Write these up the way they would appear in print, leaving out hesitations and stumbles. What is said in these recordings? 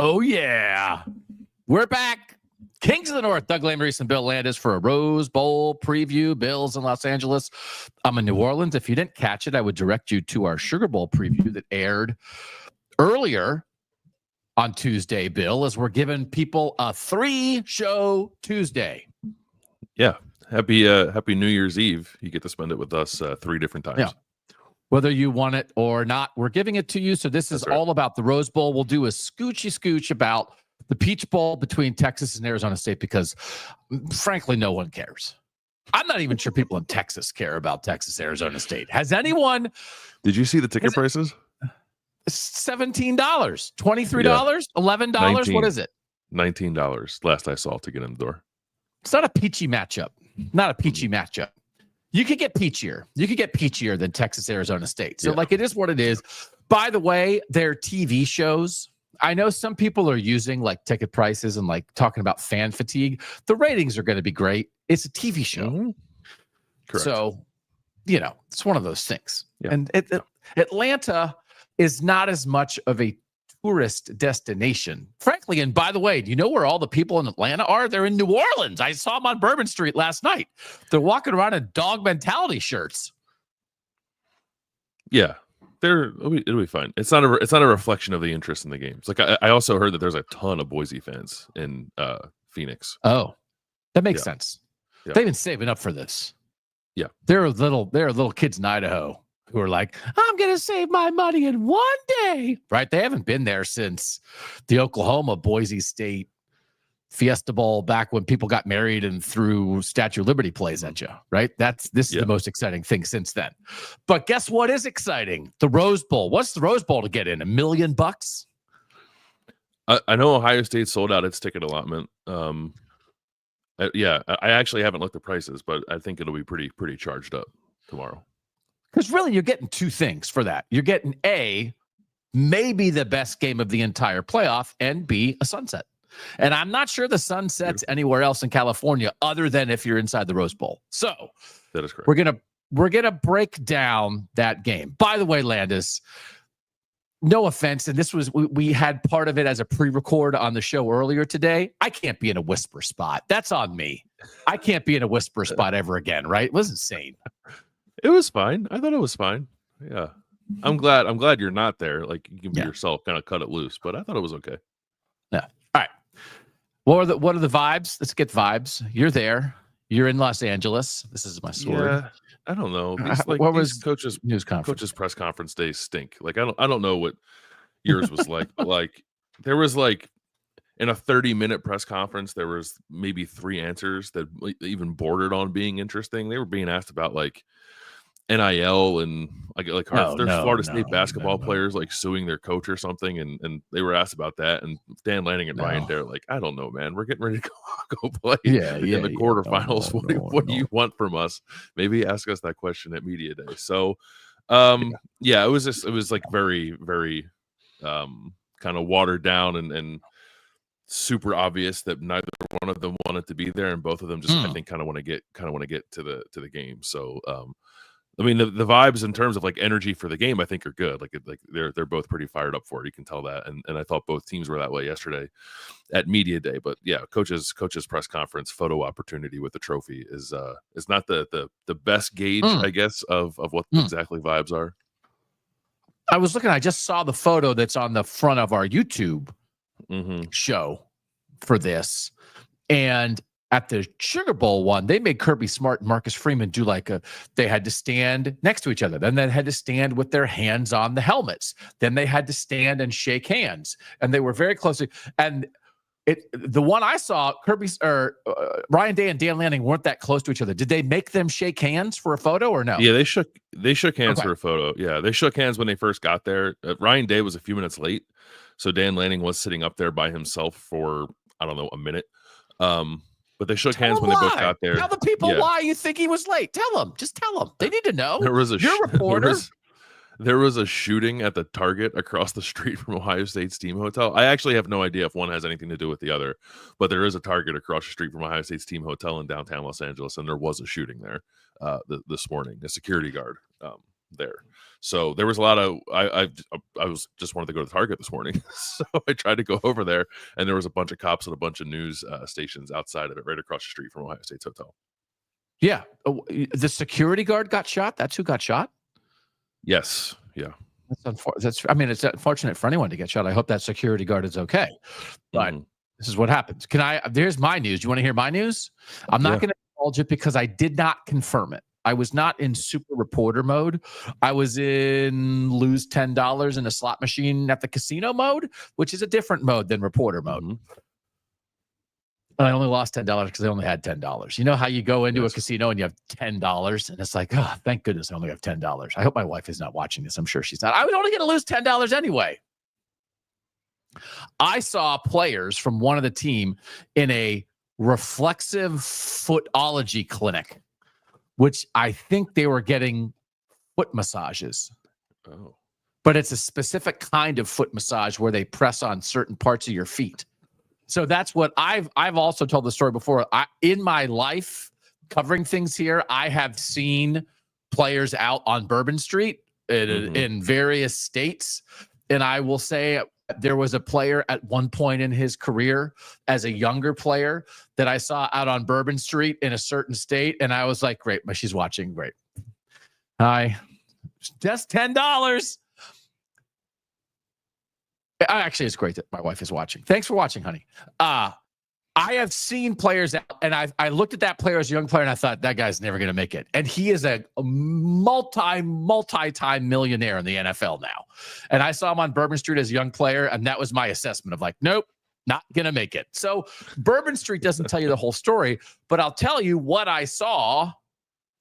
Oh, yeah. We're back. Kings of the North, Doug Lesmerises and Bill Landis for a Rose Bowl preview. Bills in Los Angeles. I'm in New Orleans. If you didn't catch it, I would direct you to our Sugar Bowl preview that aired earlier on Tuesday, Bill, as we're giving people a 3-show Tuesday. Yeah. Happy New Year's Eve. You get to spend it with us 3 different times. Yeah. Whether you want it or not, we're giving it to you. So this is all about the Rose Bowl. We'll do a scooch about the Peach Bowl between Texas and Arizona State because, frankly, no one cares. I'm not even sure people in Texas care about Texas, Arizona State. Has anyone? Did you see the ticket prices? $17, $23, $11. 19. What is it? $19 last I saw to get in the door. It's not a peachy matchup. Not a peachy matchup. You could get peachier. You could get peachier than Texas, Arizona State. So, it is what it is. By the way, their TV shows, I know some people are using like ticket prices and like talking about fan fatigue. The ratings are going to be great. It's a TV show. Mm-hmm. Correct. So, it's one of those things. Yeah. And Atlanta is not as much of a tourist destination, frankly. And by the way, do you know where all the people in Atlanta are? They're in New Orleans. I saw them on Bourbon Street last night. They're walking around in dog mentality shirts. Yeah, it'll be fine. It's not a reflection of the interest in the games. Like I also heard that there's a ton of Boise fans in Phoenix. Oh, that makes sense. Yeah. They've been saving up for this. Yeah, there are little kids in Idaho who are like, I'm going to save my money in one day, right? They haven't been there since the Oklahoma Boise State Fiesta Bowl back when people got married and threw Statue of Liberty plays at you, right? This is the most exciting thing since then. But guess what is exciting? The Rose Bowl. What's the Rose Bowl to get in? $1 million? I know Ohio State sold out its ticket allotment. I actually haven't looked at prices, but I think it'll be pretty charged up tomorrow. Because really, you're getting 2 things for that. You're getting A, maybe the best game of the entire playoff, and B, a sunset. And I'm not sure the sun sets anywhere else in California other than if you're inside the Rose Bowl. So that is correct. We're gonna break down that game. By the way, Landis, no offense, and this was we had part of it as a pre-record on the show earlier today. I can't be in a whisper spot. That's on me. I can't be in a whisper spot ever again. Right? It was insane. It was fine. I thought it was fine. Yeah. I'm glad you're not there. Like you can be yourself, kind of cut it loose, but I thought it was okay. Yeah. All right. What are the vibes? Let's get vibes. You're there. You're in Los Angeles. This is my story. Yeah. I don't know. These coaches press conference days stink. Like I don't know what yours was like, but like there was like in a 30-minute press conference, there was maybe 3 answers that even bordered on being interesting. They were being asked about like NIL and there's Florida State basketball players like suing their coach or something, and they were asked about that. And Dan Lanning and Ryan Dare like, I don't know, man. We're getting ready to go play in the quarterfinals. What do you want from us? Maybe ask us that question at Media Day. So, it was like very, very kind of watered down and super obvious that neither one of them wanted to be there, and both of them just I think kind of want to get to the game. So I mean the vibes in terms of like energy for the game I think are good. Like they're both pretty fired up for it. You can tell that, and I thought both teams were that way yesterday at Media Day. But yeah, coach's press conference photo opportunity with the trophy is not the best gauge I guess of what exactly vibes are. I was looking. I just saw the photo that's on the front of our YouTube show for this, and at the Sugar Bowl one, they made Kirby Smart and Marcus Freeman do they had to stand next to each other. Then they had to stand with their hands on the helmets. Then they had to stand and shake hands, and they were very close. And the one I saw, Ryan Day and Dan Lanning weren't that close to each other. Did they make them shake hands for a photo or no? Yeah, they shook hands for a photo. Yeah, they shook hands when they first got there. Ryan Day was a few minutes late, so Dan Lanning was sitting up there by himself for I don't know a minute. But they shook hands when they both got there. Tell the people why you think he was late. Tell them. Just tell them. They need to know. You're a reporter. There was a shooting at the Target across the street from Ohio State's team hotel. I actually have no idea if one has anything to do with the other, but there is a Target across the street from Ohio State's team hotel in downtown Los Angeles, and there was a shooting there this morning. A security guard there. So there was a lot of I was just wanted to go to Target this morning, so I tried to go over there, and there was a bunch of cops and a bunch of news stations outside of it, right across the street from Ohio State's hotel. Yeah, the security guard got shot. That's who got shot. Yes, yeah. It's unfortunate for anyone to get shot. I hope that security guard is okay. But this is what happens. There's my news. Do you want to hear my news? I'm not going to divulge it because I did not confirm it. I was not in super reporter mode. I was in lose $10 in a slot machine at the casino mode, which is a different mode than reporter mode. And I only lost $10 because I only had $10. You know how you go into a casino and you have $10 and it's like, oh, thank goodness I only have $10. I hope my wife is not watching this. I'm sure she's not. I was only going to lose $10 anyway. I saw players from one of the team in a reflexive footology clinic, which I think they were getting foot massages. Oh. But it's a specific kind of foot massage where they press on certain parts of your feet. So that's what I've also told the story before. In my life covering things here, I have seen players out on Bourbon Street in various states. And I will say there was a player at one point in his career as a younger player that I saw out on Bourbon Street in a certain state. And I was like, great, but she's watching. Great. Hi. Just $10. Actually, it's great that my wife is watching. Thanks for watching, honey. I have seen players out, and I looked at that player as a young player, and I thought, that guy's never going to make it. And he is a multi-time millionaire in the NFL now. And I saw him on Bourbon Street as a young player, and that was my assessment of like, nope, not going to make it. So Bourbon Street doesn't tell you the whole story, but I'll tell you what I saw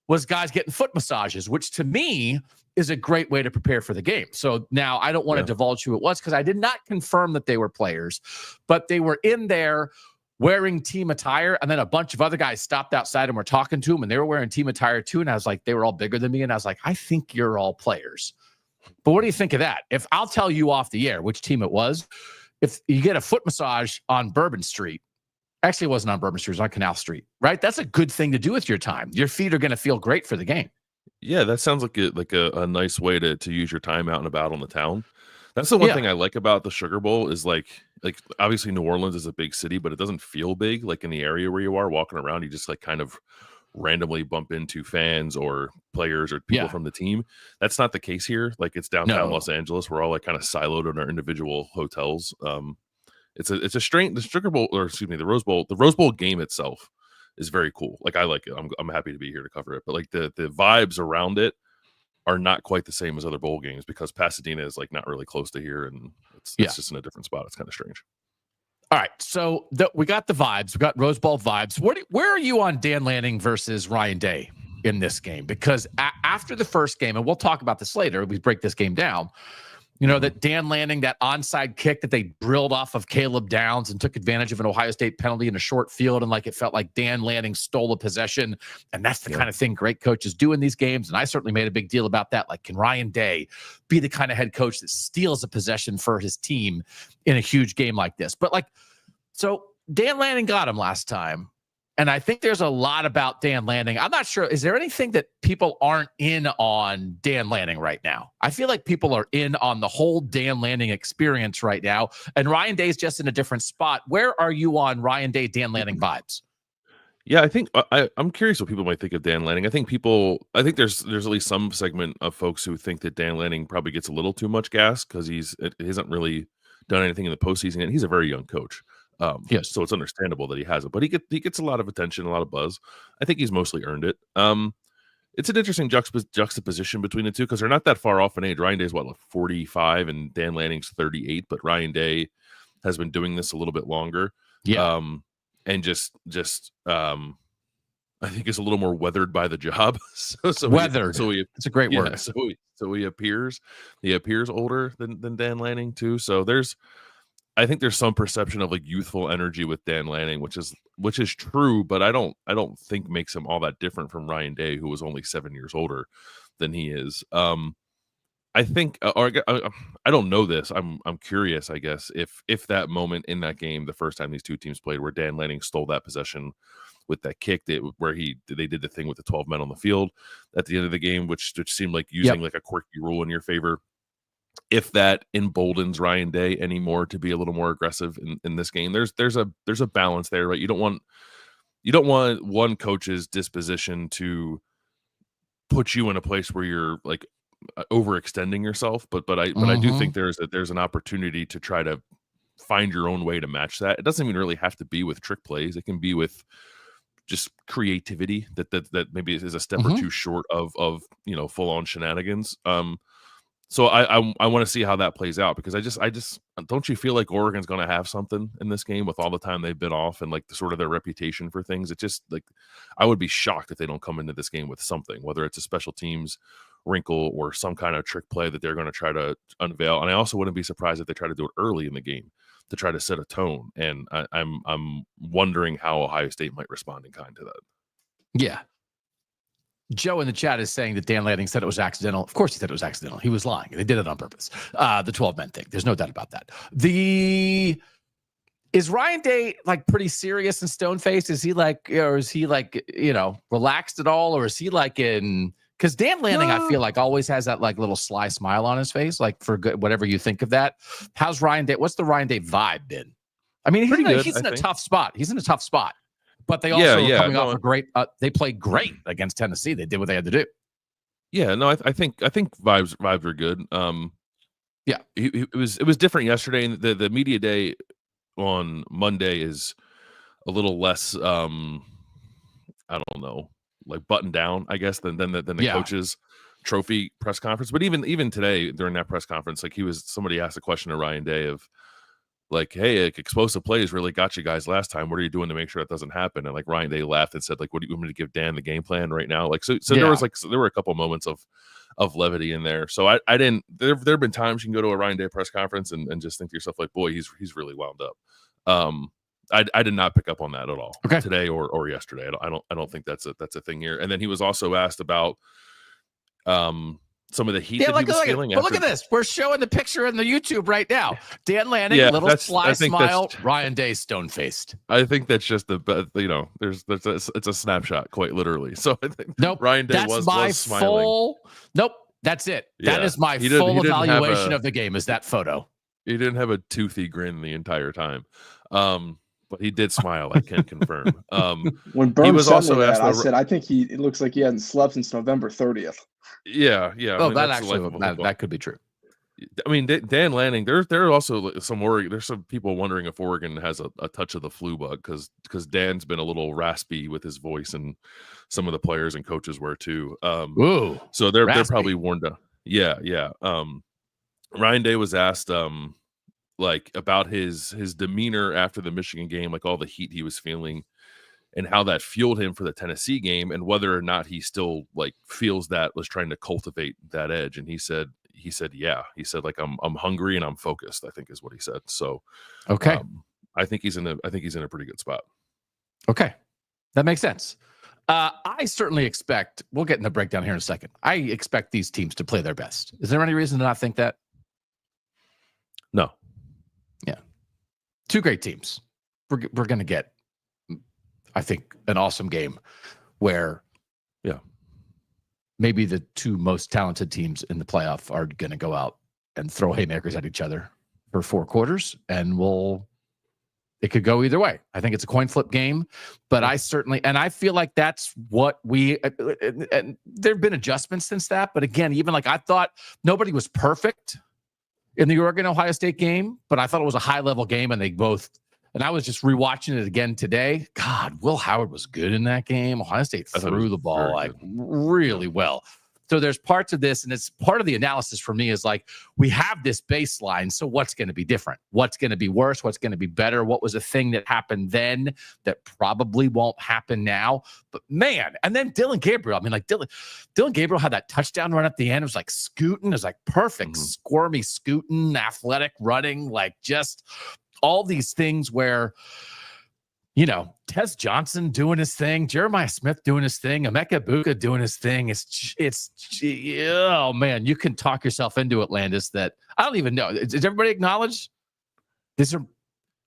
was guys getting foot massages, which to me is a great way to prepare for the game. So now I don't want to divulge who it was because I did not confirm that they were players, but they were in there wearing team attire, and then a bunch of other guys stopped outside and were talking to them, and they were wearing team attire too. And I was like, they were all bigger than me, and I was like, I think you're all players. But what do you think of that? If I'll tell you off the air which team it was, if you get a foot massage on Bourbon Street, actually it wasn't on Bourbon Street, it was on Canal Street, right? That's a good thing to do with your time. Your feet are going to feel great for the game. Yeah, that sounds like a nice way to use your time out and about on the town. That's the one thing I like about the Sugar Bowl is like obviously New Orleans is a big city, but it doesn't feel big. Like in the area where you are walking around, you just like kind of randomly bump into fans or players or people from the team. That's not the case here. Like it's downtown Los Angeles. We're all like kind of siloed in our individual hotels. It's a strange, the Sugar Bowl, or excuse me, the Rose Bowl game itself is very cool. Like I like it. I'm happy to be here to cover it. But like the vibes around it are not quite the same as other bowl games because Pasadena is like not really close to here, and it's just in a different spot. It's kind of strange. All right, so we got the vibes. We got Rose Bowl vibes. Where are you on Dan Lanning versus Ryan Day in this game? Because after the first game, and we'll talk about this later, we break this game down. You know, that Dan Lanning, that onside kick that they drilled off of Caleb Downs and took advantage of an Ohio State penalty in a short field. And like it felt like Dan Lanning stole a possession. And that's the kind of thing great coaches do in these games. And I certainly made a big deal about that. Like, can Ryan Day be the kind of head coach that steals a possession for his team in a huge game like this? But like, so Dan Lanning got him last time. And I think there's a lot about Dan Lanning. I'm not sure. Is there anything that people aren't in on Dan Lanning right now? I feel like people are in on the whole Dan Lanning experience right now. And Ryan Day's just in a different spot. Where are you on Ryan Day, Dan Lanning vibes? Yeah, I think I'm curious what people might think of Dan Lanning. I think there's at least some segment of folks who think that Dan Lanning probably gets a little too much gas because he hasn't really done anything in the postseason, and he's a very young coach. Yes, so it's understandable that he has it, but he gets a lot of attention, a lot of buzz. I think he's mostly earned it. It's an interesting juxtaposition between the two because they're not that far off in age. Ryan Day's 45 and Dan Lanning's 38, but Ryan Day has been doing this a little bit longer. Yeah. And just I think is a little more weathered by the job. so weathered. It's a great word. So he appears older than Dan Lanning too. So I think there's some perception of like youthful energy with Dan Lanning, which is true, but I don't think makes him all that different from Ryan Day, who was only 7 years older than he is. I think, or I don't know this. I'm curious, I guess, if that moment in that game, the first time these two teams played, where Dan Lanning stole that possession with that kick, where they did the thing with the 12 men on the field at the end of the game, which seemed like using like a quirky rule in your favor. If that emboldens Ryan Day anymore to be a little more aggressive in this game, there's a balance there, right? You don't want one coach's disposition to put you in a place where you're like overextending yourself, but I do think there's an opportunity to try to find your own way to match that. It doesn't even really have to be with trick plays. It can be with just creativity that maybe is a step or two short of full on shenanigans. So I want to see how that plays out, because I just don't you feel like Oregon's going to have something in this game with all the time they've been off and like sort of their reputation for things. It just like, I would be shocked if they don't come into this game with something, whether it's a special teams wrinkle or some kind of trick play that they're going to try to unveil. And I also wouldn't be surprised if they try to do it early in the game to try to set a tone. And I'm wondering how Ohio State might respond in kind to that. Yeah. Joe in the chat is saying that Dan Lanning said it was accidental. Of course he said it was accidental. He was lying. They did it on purpose. The 12-men thing. There's no doubt about that. Is Ryan Day like pretty serious and stone-faced? Is he like, or is he like, relaxed at all? Or is he like because Dan Lanning, I feel like, always has that like little sly smile on his face, like for good, whatever you think of that. How's Ryan Day? What's the Ryan Day vibe been? I mean, he's in a tough spot. He's in a tough spot. But they also are coming off a great. They played great against Tennessee. They did what they had to do. Yeah, no, I think vibes are good. Yeah, it was different yesterday. And the media day on Monday is a little less. I don't know, like buttoned down, I guess, than the coach's trophy press conference. But even today during that press conference, like somebody asked a question to Ryan Day of, like, hey, like, explosive plays really got you guys last time. What are you doing to make sure that doesn't happen? And like Ryan Day laughed and said, like, what do you want me to give Dan the game plan right now? Like, so there were a couple moments of levity in there. So I didn't. There have been times you can go to a Ryan Day press conference and just think to yourself, like, boy, he's really wound up. I did not pick up on that at all today or yesterday. I don't think that's a thing here. And then he was also asked about some of the heat that he was feeling. But look at this. We're showing the picture in the YouTube right now. Dan Lanning, little sly smile. Ryan Day, stone-faced. I think that's just it's a snapshot, quite literally. So I think Ryan Day was smiling. That's it. Yeah. That is my full evaluation of the game, is that photo. He didn't have a toothy grin the entire time. But he did smile, I can confirm. When Burns was also asked, I said, I think it looks like he hasn't slept since November 30th. Yeah. Oh, that could be true. I mean, Dan Lanning, there are also there's some people wondering if Oregon has a touch of the flu bug, because Dan's been a little raspy with his voice, and some of the players and coaches were too. So they're probably warned up. Yeah. Ryan Day was asked like about his demeanor after the Michigan game, like all the heat he was feeling and how that fueled him for the Tennessee game, and whether or not he still like feels that, was trying to cultivate that edge. And he said, yeah, he said, like, I'm hungry and I'm focused, I think is what he said. So, I think he's in a pretty good spot. Okay. That makes sense. I certainly expect, we'll get in the breakdown here in a second. I expect these teams to play their best. Is there any reason to not think that? No. Yeah. Two great teams. We're going to get, I think, an awesome game where maybe the two most talented teams in the playoff are going to go out and throw haymakers at each other for 4 quarters, and it could go either way. I think it's a coin flip game, but I feel like that's what and there have been adjustments since that. But again, even like I thought nobody was perfect in the Oregon-Ohio State game, but I thought it was a high-level game, and and I was just rewatching it again today. God, Will Howard was good in that game. Ohio State threw the ball like really well. So there's parts of this, and it's part of the analysis for me is like, we have this baseline. So what's going to be different? What's going to be worse? What's going to be better? What was a thing that happened then that probably won't happen now? But man, and then Dylan Gabriel. I mean, like Dylan Gabriel had that touchdown run at the end. It was like scooting. It was like perfect, squirmy scooting, athletic running, like just all these things where Tez Johnson doing his thing, Jeremiah Smith doing his thing, Emeka Egbuka doing his thing. Oh man, you can talk yourself into it, Landis. That I don't even know. Does everybody acknowledge these are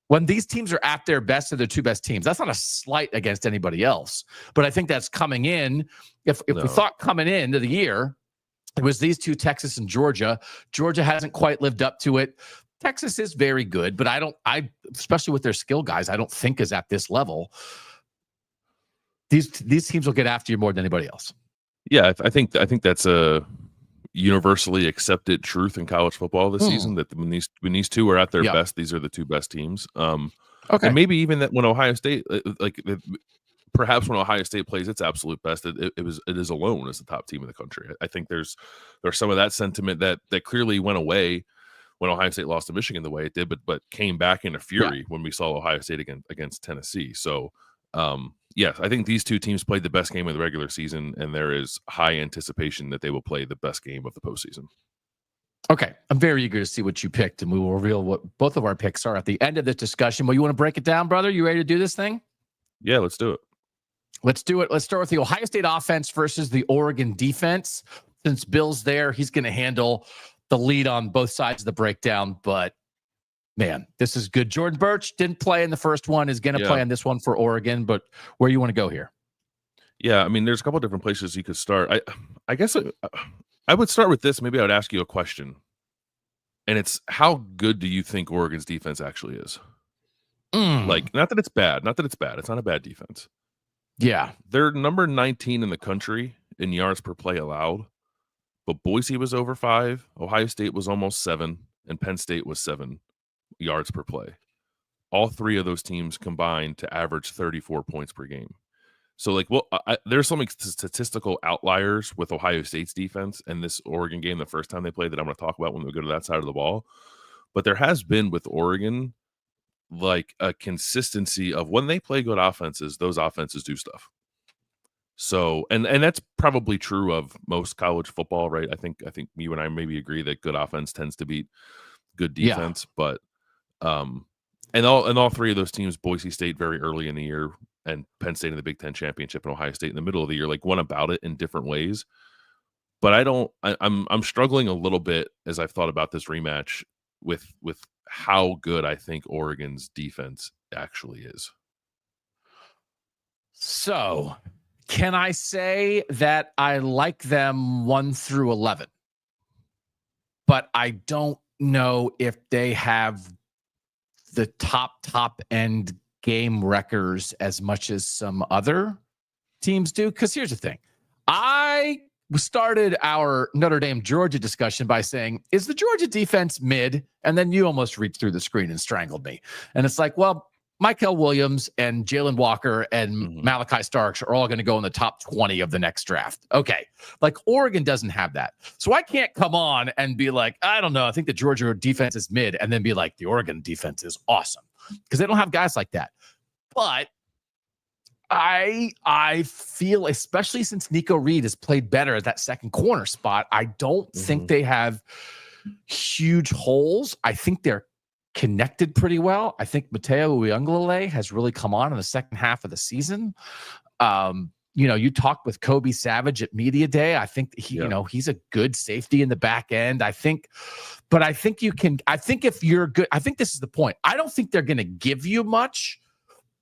when these teams are at their best, they're the two best teams? That's not a slight against anybody else, but I think that's coming in. If we thought coming into the year, it was these two, Texas and Georgia. Georgia hasn't quite lived up to it. Texas is very good, but I especially with their skill guys, I don't think is at this level. These teams will get after you more than anybody else. Yeah, I think that's a universally accepted truth in college football this season, that when these two are at their best, these are the two best teams. Okay, and maybe even that when Ohio State, perhaps when Ohio State plays its absolute best, it is alone as the top team in the country. I think there's some of that sentiment that clearly went away when Ohio State lost to Michigan the way it did, but came back in a fury when we saw Ohio State against Tennessee. So, yes, I think these two teams played the best game of the regular season, and there is high anticipation that they will play the best game of the postseason. Okay, I'm very eager to see what you picked, and we will reveal what both of our picks are at the end of this discussion. Well, you want to break it down, brother? You ready to do this thing? Yeah, let's do it. Let's do it. Let's start with the Ohio State offense versus the Oregon defense. Since Bill's there, he's going to handle the lead on both sides of the breakdown. But, man, this is good. Jordan Birch didn't play in the first one, is going to play in this one for Oregon. But where you want to go here? Yeah, I mean, there's a couple of different places you could start. I guess I would start with this. Maybe I would ask you a question. And it's, how good do you think Oregon's defense actually is? Like, not that it's bad. It's not a bad defense. Yeah. They're number 19 in the country in yards per play allowed, but Boise was over 5, Ohio State was almost 7, and Penn State was 7 yards per play. All three of those teams combined to average 34 points per game. So, there's some statistical outliers with Ohio State's defense and this Oregon game the first time they played that I'm going to talk about when we go to that side of the ball. But there has been with Oregon like a consistency of when they play good offenses, those offenses do stuff. So, and that's probably true of most college football, right? I think you and I maybe agree that good offense tends to beat good defense, but and all three of those teams, Boise State very early in the year and Penn State in the Big Ten championship and Ohio State in the middle of the year, like went about it in different ways. But I'm struggling a little bit as I've thought about this rematch with how good I think Oregon's defense actually is. So, can I say that I like them 1 through 11? But I don't know if they have the top end game wreckers as much as some other teams do. Because here's the thing. I started our Notre Dame Georgia discussion by saying, is the Georgia defense mid? And then you almost reached through the screen and strangled me. And it's like, well, Michael Williams and Jalen Walker and Malachi Starks are all going to go in the top 20 of the next draft. Okay. Like Oregon doesn't have that. So I can't come on and be like, I don't know, I think the Georgia defense is mid, and then be like, the Oregon defense is awesome, because they don't have guys like that. But I feel, especially since Nico Reed has played better at that second corner spot, I don't think they have huge holes. I think they're connected pretty well. I think Mateo Uiagalelei has really come on in the second half of the season. You talked with Kobe Savage at Media Day. I think he's a good safety in the back end. I think if you're good, I think this is the point. I don't think they're going to give you much,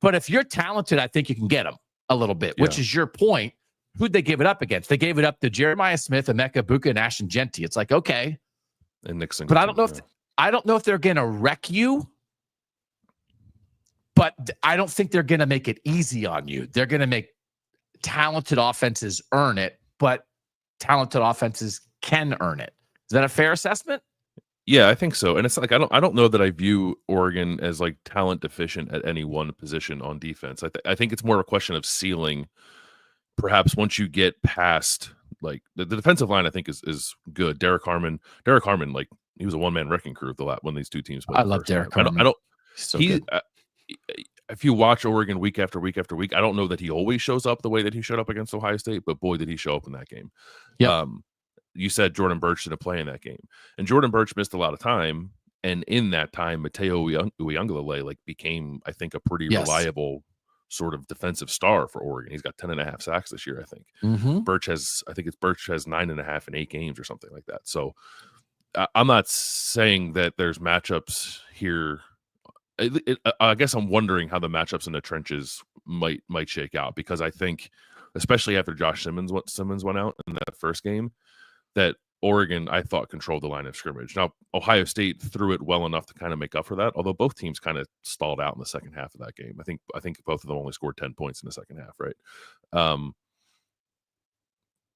but if you're talented, I think you can get them a little bit, which is your point. Who'd they give it up against? They gave it up to Jeremiah Smith, Emeka Egbuka, and Ashton Genty. It's like, okay. And Nixon. But I don't know if they're going to wreck you, but I don't think they're going to make it easy on you. They're going to make talented offenses earn it, but talented offenses can earn it. Is that a fair assessment? Yeah, I think so. And it's like, I don't know that I view Oregon as like talent deficient at any one position on defense. I think it's more a question of ceiling. Perhaps once you get past like the defensive line, I think is good. Derek Harmon, like he was a one-man wrecking crew when these two teams played. I love Derek Harmon. If you watch Oregon week after week after week, I don't know that he always shows up the way that he showed up against Ohio State, but boy, did he show up in that game. Yeah. You said Jordan Birch didn't play in that game, and Jordan Birch missed a lot of time. And in that time, Mateo Uiagalelei became, I think, a pretty reliable sort of defensive star for Oregon. He's got 10.5 sacks this year, I think. Birch has 9.5 in 8 games or something like that. So I'm not saying that there's matchups here. I guess I'm wondering how the matchups in the trenches might shake out, because I think, especially after Josh Simmons went out in that first game, that Oregon, I thought, controlled the line of scrimmage. Now, Ohio State threw it well enough to kind of make up for that, although both teams kind of stalled out in the second half of that game. I think both of them only scored 10 points in the second half, right? And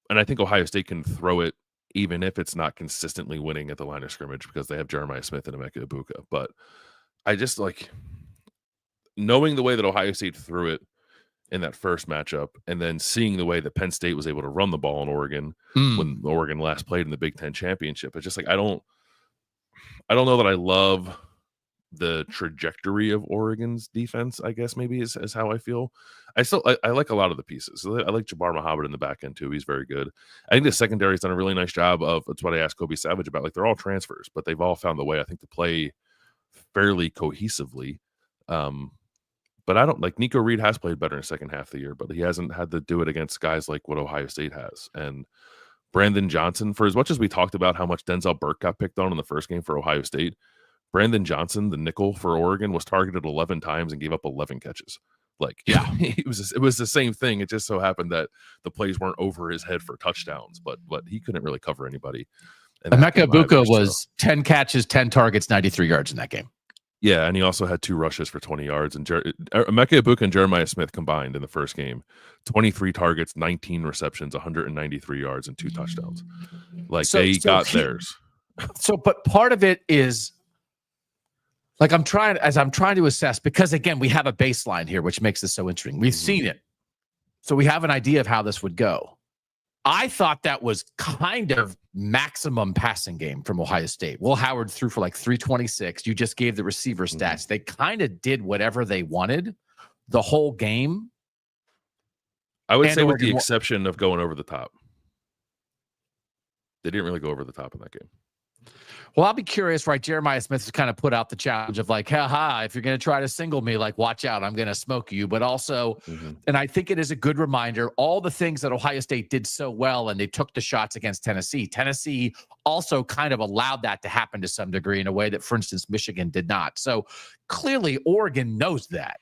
I think Ohio State can throw it even if it's not consistently winning at the line of scrimmage, because they have Jeremiah Smith and Emeka Egbuka. But I just like knowing the way that Ohio State threw it in that first matchup, and then seeing the way that Penn State was able to run the ball in Oregon when Oregon last played in the Big Ten championship. It's just like, I don't know that I love the trajectory of Oregon's defense, I guess maybe is how I feel. I like a lot of the pieces. I like Jabbar Muhammad in the back end too. He's very good. I think the secondary's done a really nice job of, that's what I asked Kobe Savage about. Like, they're all transfers, but they've all found the way, I think, to play fairly cohesively. But I don't like, Nico Reed has played better in the second half of the year, but he hasn't had to do it against guys like what Ohio State has. And Brandon Johnson, for as much as we talked about how much Denzel Burke got picked on in the first game for Ohio State, Brandon Johnson, the nickel for Oregon, was targeted 11 times and gave up 11 catches. Like, yeah, it was the same thing. It just so happened that the plays weren't over his head for touchdowns, but he couldn't really cover anybody. Emeka Egbuka was 10 catches, 10 targets, 93 yards in that game. Yeah, and he also had 2 rushes for 20 yards. And Emeka Egbuka and Jeremiah Smith combined in the first game, 23 targets, 19 receptions, 193 yards, and 2 touchdowns. Like, they got theirs. So, but part of it is, like, I'm trying to assess, because again, we have a baseline here, which makes this so interesting. We've seen it, so we have an idea of how this would go. I thought that was kind of maximum passing game from Ohio State. Will Howard threw for like 326. You just gave the receiver stats. They kind of did whatever they wanted the whole game. I would say, with the exception of going over the top. They didn't really go over the top in that game. Well, I'll be curious, right? Jeremiah Smith has kind of put out the challenge of like, haha, if you're going to try to single me, like, watch out, I'm going to smoke you. But also, and I think it is a good reminder, all the things that Ohio State did so well, and they took the shots against Tennessee. Tennessee also kind of allowed that to happen to some degree in a way that, for instance, Michigan did not. So clearly Oregon knows that.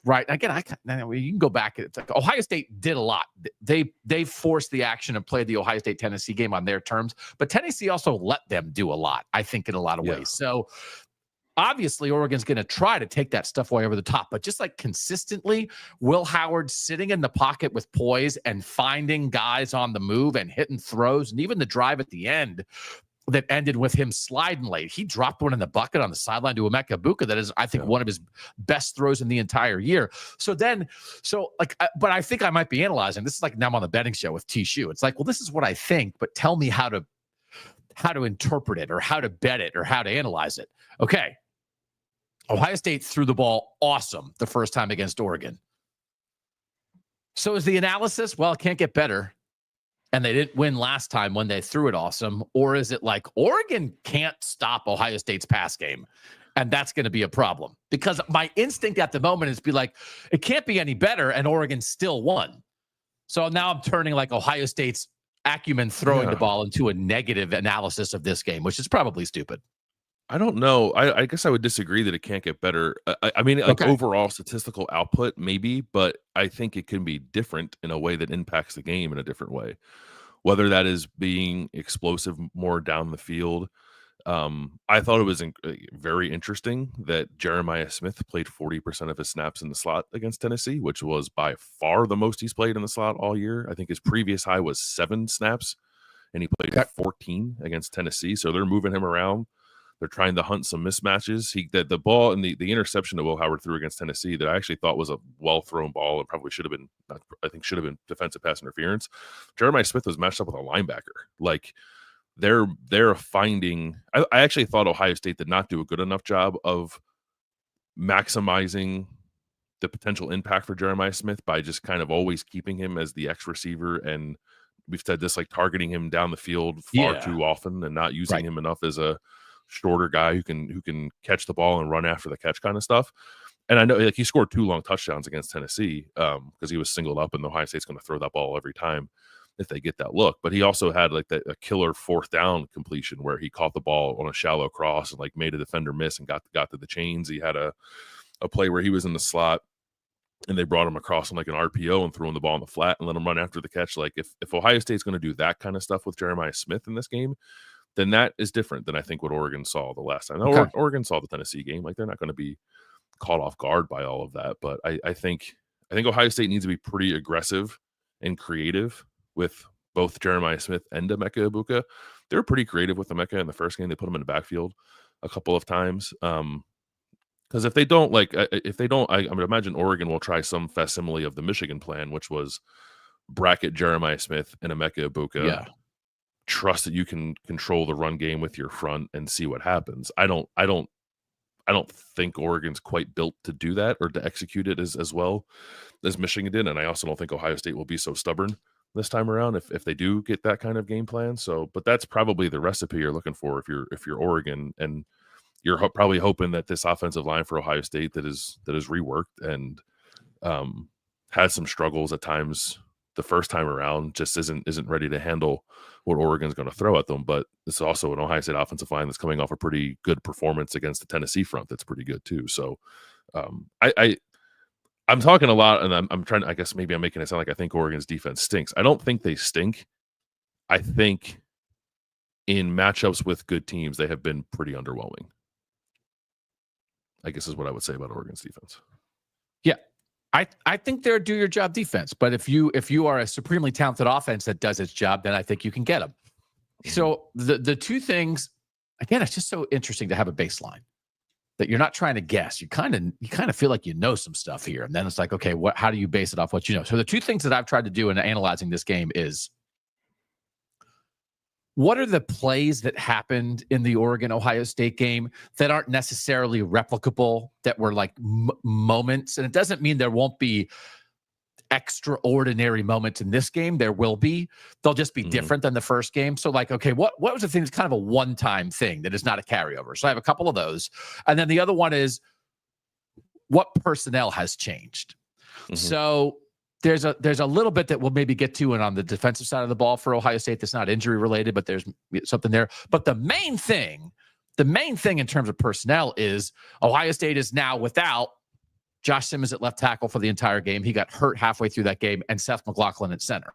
Right. Again, you can go back. It's like Ohio State did a lot. They forced the action and played the Ohio State-Tennessee game on their terms. But Tennessee also let them do a lot, I think, in a lot of ways. So obviously Oregon's going to try to take that stuff way over the top. But just like consistently, Will Howard sitting in the pocket with poise and finding guys on the move and hitting throws, and even the drive at the end that ended with him sliding late. He dropped one in the bucket on the sideline to Emeka Egbuka. That is, I think, one of his best throws in the entire year. But I think I might be analyzing. This is like now I'm on the betting show with T. Shoe. It's like, well, this is what I think, but tell me how to interpret it, or how to bet it, or how to analyze it. Okay. Ohio State threw the ball awesome the first time against Oregon. So is the analysis, well, it can't get better, and they didn't win last time when they threw it awesome? Or is it like Oregon can't stop Ohio State's pass game, and that's going to be a problem? Because my instinct at the moment is be like, it can't be any better, and Oregon still won. So now I'm turning like Ohio State's acumen throwing the ball into a negative analysis of this game, which is probably stupid. I don't know. I guess I would disagree that it can't get better. I mean, like, overall statistical output, maybe, but I think it can be different in a way that impacts the game in a different way. Whether that is being explosive more down the field. I thought it was very interesting that Jeremiah Smith played 40% of his snaps in the slot against Tennessee, which was by far the most he's played in the slot all year. I think his previous high was 7 snaps, and he played 14 against Tennessee. So they're moving him around. They're trying to hunt some mismatches. The ball and the interception that Will Howard threw against Tennessee that I actually thought was a well-thrown ball and probably should have been defensive pass interference. Jeremiah Smith was matched up with a linebacker. Like, they're finding – I actually thought Ohio State did not do a good enough job of maximizing the potential impact for Jeremiah Smith by just kind of always keeping him as the X receiver, and we've said this, like, targeting him down the field far too often and not using him enough as a shorter guy who can catch the ball and run after the catch kind of stuff. and I know like he scored 2 long touchdowns against Tennessee because he was singled up, and Ohio State's going to throw that ball every time if they get that look. But he also had like a killer 4th down completion where he caught the ball on a shallow cross and like made a defender miss and got to the chains. He had a play where he was in the slot and they brought him across on like an RPO and threw him the ball in the flat and let him run after the catch. Like if Ohio State's going to do that kind of stuff with Jeremiah Smith in this game, then that is different than I think what Oregon saw the last time. Okay. Oregon saw the Tennessee game. Like they're not going to be caught off guard by all of that. But I think Ohio State needs to be pretty aggressive and creative with both Jeremiah Smith and Emeka Egbuka. They were pretty creative with Emeka in the first game. They put him in the backfield a couple of times. Because if they don't, I would imagine Oregon will try some facsimile of the Michigan plan, which was bracket Jeremiah Smith and Emeka Egbuka. Yeah. Trust that you can control the run game with your front and see what happens. I don't think Oregon's quite built to do that or to execute it as well as Michigan did. And I also don't think Ohio State will be so stubborn this time around if they do get that kind of game plan. So, but that's probably the recipe you're looking for if you're Oregon, and you're probably hoping that this offensive line for Ohio State that is reworked and had some struggles at times the first time around just isn't ready to handle what Oregon's going to throw at them. But it's also an Ohio State offensive line that's coming off a pretty good performance against the Tennessee front that's pretty good too. So I'm talking a lot, and I'm trying to, I guess maybe I'm making it sound like I think Oregon's defense stinks. I don't think they stink. I think in matchups with good teams, they have been pretty underwhelming, I guess is what I would say about Oregon's defense. Yeah. I think they're do your job defense, but if you are a supremely talented offense that does its job, then I think you can get them. So the two things, again, it's just so interesting to have a baseline that you're not trying to guess. You kind of feel like you know some stuff here, and then it's like, okay, how do you base it off what you know? So the two things that I've tried to do in analyzing this game is, what are the plays that happened in the Oregon-Ohio State game that aren't necessarily replicable, that were like moments? And it doesn't mean there won't be extraordinary moments in this game. There will be. They'll just be different than the first game. So like, okay, what was the thing that's kind of a one-time thing that is not a carryover? So I have a couple of those. And then the other one is, what personnel has changed? So there's a little bit that we'll maybe get to, and on the defensive side of the ball for Ohio State that's not injury related, but there's something there. But the main thing in terms of personnel is Ohio State is now without Josh Simmons at left tackle for the entire game. He got hurt halfway through that game, and Seth McLaughlin at center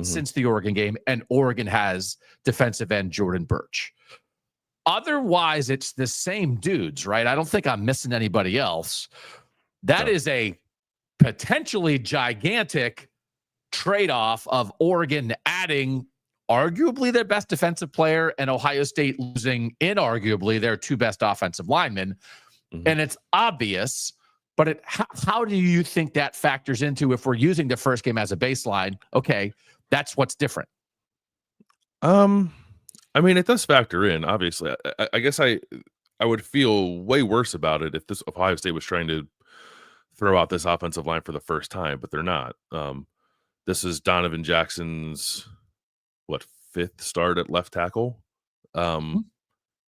since the Oregon game. And Oregon has defensive end Jordan Birch. Otherwise, it's the same dudes, right? I don't think I'm missing anybody else. That is a potentially gigantic trade-off of Oregon adding arguably their best defensive player and Ohio State losing inarguably their two best offensive linemen. And it's obvious, but how do you think that factors into, if we're using the first game as a baseline? Okay, that's what's different. I mean, it does factor in, obviously. I guess I would feel way worse about it if Ohio State was trying to throw out this offensive line for the first time, but they're not. This is Donovan Jackson's fifth start at left tackle.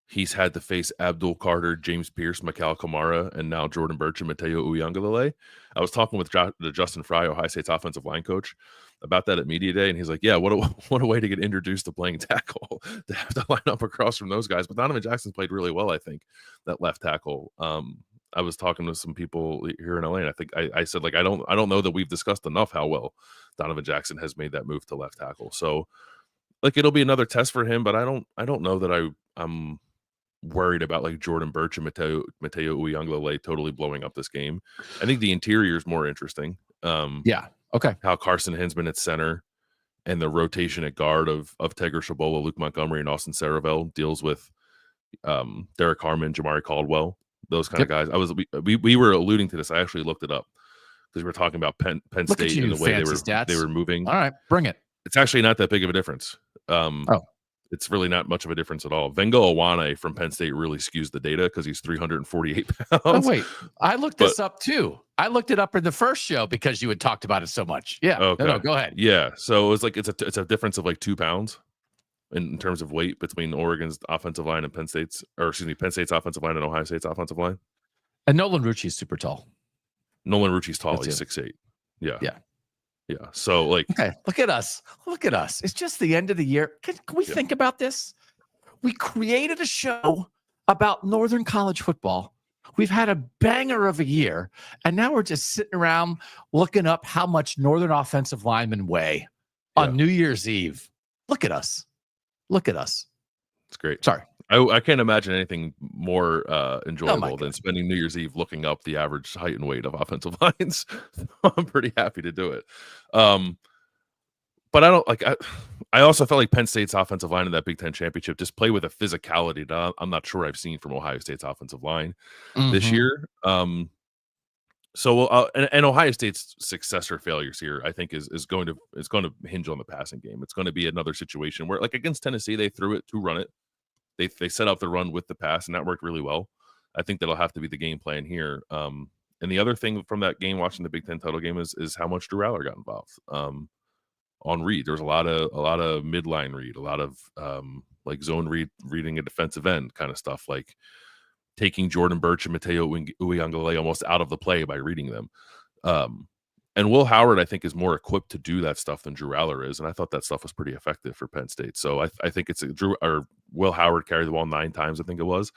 He's had to face Abdul Carter, James Pierce, Mikal Kamara, and now Jordan Birch and Mateo Uiagalelei. I was talking with Justin Fry, Ohio State's offensive line coach, about that at media day, and he's like, "Yeah, what a way to get introduced to playing tackle, to have to line up across from those guys." But Donovan Jackson's played really well, I think, that left tackle. I was talking to some people here in LA, and I think I said, like, I don't know that we've discussed enough how well Donovan Jackson has made that move to left tackle. So, like, it'll be another test for him, but I don't know that I'm worried about like Jordan Birch and Mateo Uiagalelei totally blowing up this game. I think the interior is more interesting. Yeah. Okay. How Carson Hinsman at center and the rotation at guard of Tegra Shabola, Luke Montgomery, and Austin Saravel deals with Derek Harmon, Jamari Caldwell, those kind of guys. We were alluding to this. I actually looked it up because we were talking about Penn State and the way they were moving. All right, bring it. It's actually not that big of a difference. It's really not much of a difference at all. Vengo Awane from Penn State really skews the data because he's 348 pounds. Oh, wait. I looked this up too. I looked it up in the first show because you had talked about it so much. Yeah. Okay. No, go ahead. Yeah. So it was like it's a difference of like 2 pounds in terms of weight between Oregon's offensive line and Penn State's offensive line and Ohio State's offensive line. And Nolan Rucci is super tall. Nolan Rucci's tall. He's 6'8". Yeah. So okay, look at us. It's just the end of the year. Can we think about this? We created a show about Northern college football. We've had a banger of a year, and now we're just sitting around looking up how much Northern offensive linemen weigh on New Year's Eve. Look at us. It's great. Sorry. I can't imagine anything more enjoyable than spending New Year's Eve looking up the average height and weight of offensive lines. I'm pretty happy to do it. But I don't I also felt like Penn State's offensive line in that Big Ten championship just play with a physicality that I'm not sure I've seen from Ohio State's offensive line this year. So and Ohio State's success or failures here, I think, is going to hinge on the passing game. It's going to be another situation where, like against Tennessee, they threw it to run it. They set up the run with the pass, and that worked really well. I think that'll have to be the game plan here. And the other thing from that game, watching the Big Ten title game, is how much Drew Aller got involved on read. There was a lot of midline read, a lot of zone reading a defensive end kind of stuff, like taking Jordan Birch and Mateo Uyunglele almost out of the play by reading them. And Will Howard, I think, is more equipped to do that stuff than Drew Aller is, and I thought that stuff was pretty effective for Penn State. So I think it's Will Howard carried the ball 9 times, I think it was,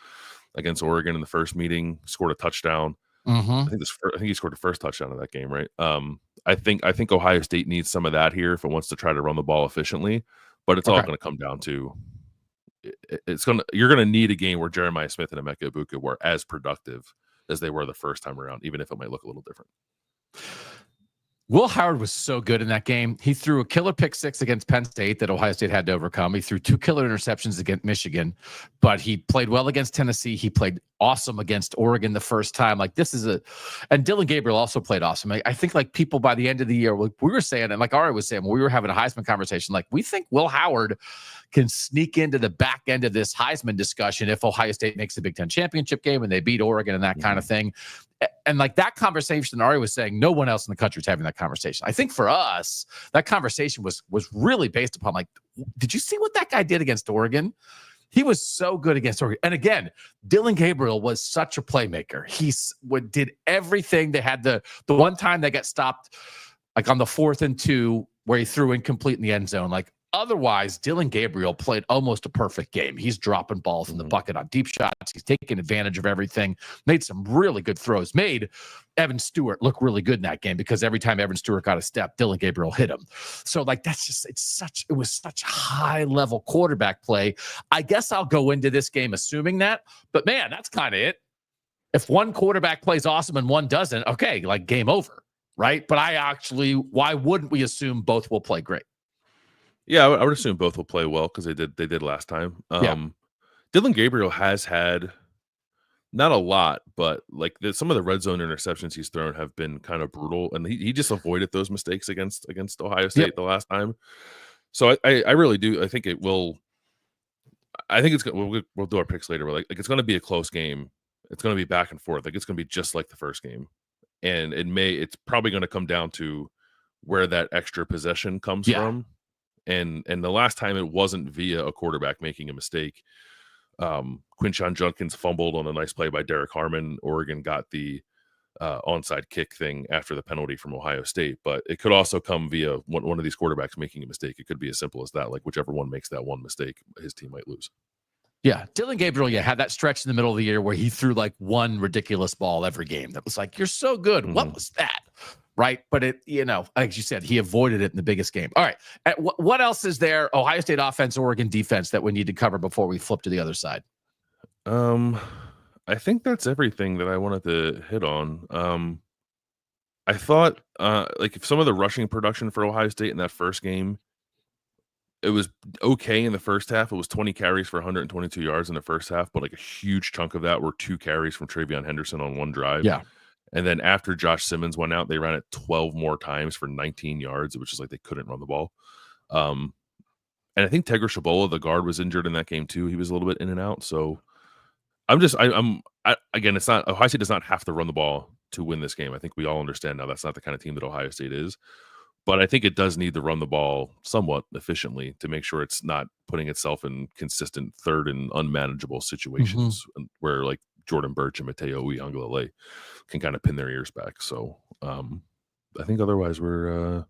against Oregon in the first meeting, scored a touchdown. I think he scored the first touchdown of that game, right? I think Ohio State needs some of that here if it wants to try to run the ball efficiently, but it's all going to come down to you're going to need a game where Jeremiah Smith and Emeka Egbuka were as productive as they were the first time around, even if it might look a little different. Will Howard was so good in that game. He threw a killer pick 6 against Penn State that Ohio State had to overcome. He threw 2 killer interceptions against Michigan, but he played well against Tennessee. He played awesome against Oregon the first time. And Dylan Gabriel also played awesome. I think people by the end of the year, we were saying, and like Ari was saying, when we were having a Heisman conversation, we think Will Howard can sneak into the back end of this Heisman discussion if Ohio State makes the Big Ten championship game and they beat Oregon and that kind of thing. And that conversation, Ari was saying, no one else in the country is having that conversation. I think for us, that conversation was really based upon did you see what that guy did against Oregon? He was so good against Oregon. And again, Dylan Gabriel was such a playmaker. He did everything. They had the one time they got stopped, on the 4th and 2, where he threw incomplete in the end zone. Otherwise, Dylan Gabriel played almost a perfect game. He's dropping balls in the bucket on deep shots. He's taking advantage of everything. Made some really good throws. Made Evan Stewart look really good in that game because every time Evan Stewart got a step, Dylan Gabriel hit him. So it was such high level quarterback play. I guess I'll go into this game assuming that, but man, that's kind of it. If one quarterback plays awesome and one doesn't, okay, game over, right? But why wouldn't we assume both will play great? Yeah, I would assume both will play well because they did last time. Dylan Gabriel has had not a lot, but some of the red zone interceptions he's thrown have been kind of brutal, and he just avoided those mistakes against Ohio State the last time. So I really do. I think it will. I think we'll do our picks later, but it's going to be a close game. It's going to be back and forth. It's going to be just like the first game, and it's probably going to come down to where that extra possession comes from. And the last time it wasn't via a quarterback making a mistake. Quinshon Judkins fumbled on a nice play by Derek Harmon. Oregon got the onside kick thing after the penalty from Ohio State, but it could also come via one of these quarterbacks making a mistake. It could be as simple as that. Whichever one makes that one mistake, his team might lose. Yeah, Dylan Gabriel, had that stretch in the middle of the year where he threw one ridiculous ball every game. That was you're so good. What was that? Right. But like you said, he avoided it in the biggest game. All right. What else is there? Ohio State offense, Oregon defense that we need to cover before we flip to the other side? I think that's everything that I wanted to hit on. I thought if some of the rushing production for Ohio State in that first game, it was okay in the first half. It was 20 carries for 122 yards in the first half, but a huge chunk of that were 2 carries from Travion Henderson on one drive. Yeah. And then after Josh Simmons went out, they ran it 12 more times for 19 yards, which is they couldn't run the ball. And I think Tegra Shabola, the guard, was injured in that game too. He was a little bit in and out. So again, it's not Ohio State does not have to run the ball to win this game. I think we all understand now that's not the kind of team that Ohio State is. But I think it does need to run the ball somewhat efficiently to make sure it's not putting itself in consistent third and unmanageable situations where Jordan Birch and Mateo Uiagalelei can kind of pin their ears back. So I think otherwise we're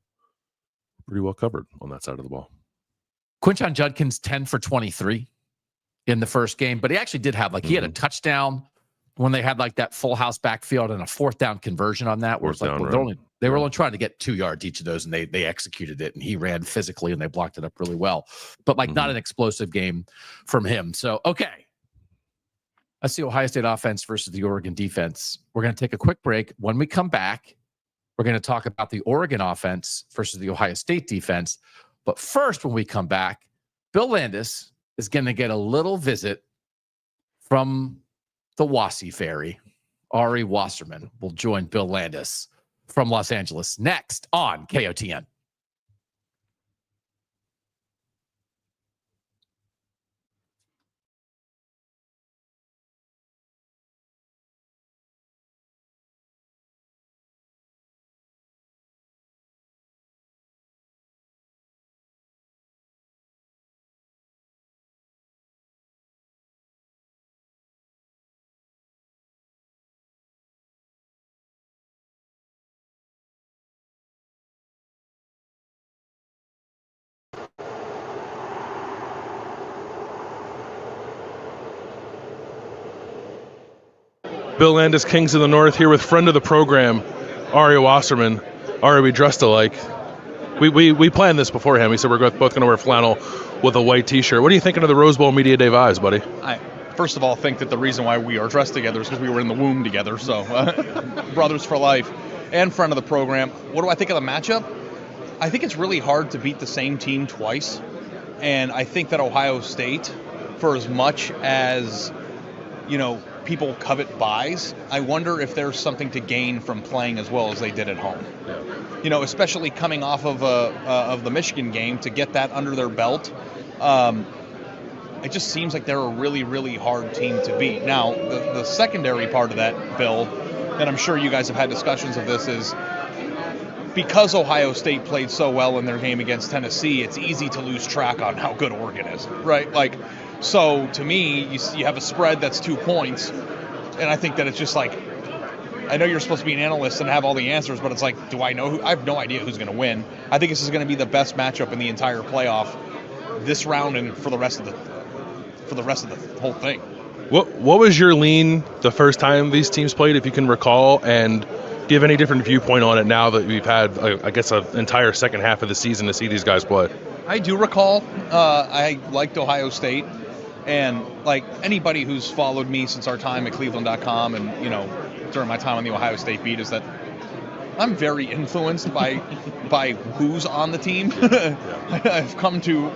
pretty well covered on that side of the ball. Quinshon Judkins 10 for 23 in the first game, but he actually did have he had a touchdown when they had that full house backfield and a 4th down conversion on that, where it's they were only trying to get 2 yards each of those, and they executed it, and he ran physically and they blocked it up really well, but not an explosive game from him. So, okay. That's the Ohio State offense versus the Oregon defense. We're going to take a quick break. When we come back, we're going to talk about the Oregon offense versus the Ohio State defense. But first, when we come back, Bill Landis is going to get a little visit from the Wassy Fairy. Ari Wasserman will join Bill Landis from Los Angeles next on KOTN. Bill Landis, Kings of the North, here with friend of the program, Ari Wasserman. Ari, we dressed alike. We planned this beforehand. We said we're both going to wear flannel with a white T-shirt. What are you thinking of the Rose Bowl Media Day vibes, buddy? I, first of all, think that the reason why we are dressed together is because we were in the womb together. So, brothers for life and friend of the program. What do I think of the matchup? I think it's really hard to beat the same team twice. And I think that Ohio State, for as much as, people covet buys, I wonder if there's something to gain from playing as well as they did at home. Yeah. Especially coming off of the Michigan game, to get that under their belt. It just seems like they're a really, really hard team to beat. Now, the secondary part of that, Bill, and I'm sure you guys have had discussions of this, is because Ohio State played so well in their game against Tennessee, it's easy to lose track on how good Oregon is, right? So to me, you have a spread that's 2 points, and I think that it's just I know you're supposed to be an analyst and have all the answers, but it's do I know I have no idea who's going to win. I think this is going to be the best matchup in the entire playoff this round and for the rest of the whole thing. What was your lean the first time these teams played, if you can recall, and give any different viewpoint on it now that we've had, I guess, an entire second half of the season to see these guys play? I do recall. I liked Ohio State. And anybody who's followed me since our time at Cleveland.com and, during my time on the Ohio State beat, is that I'm very influenced by who's on the team. I've come to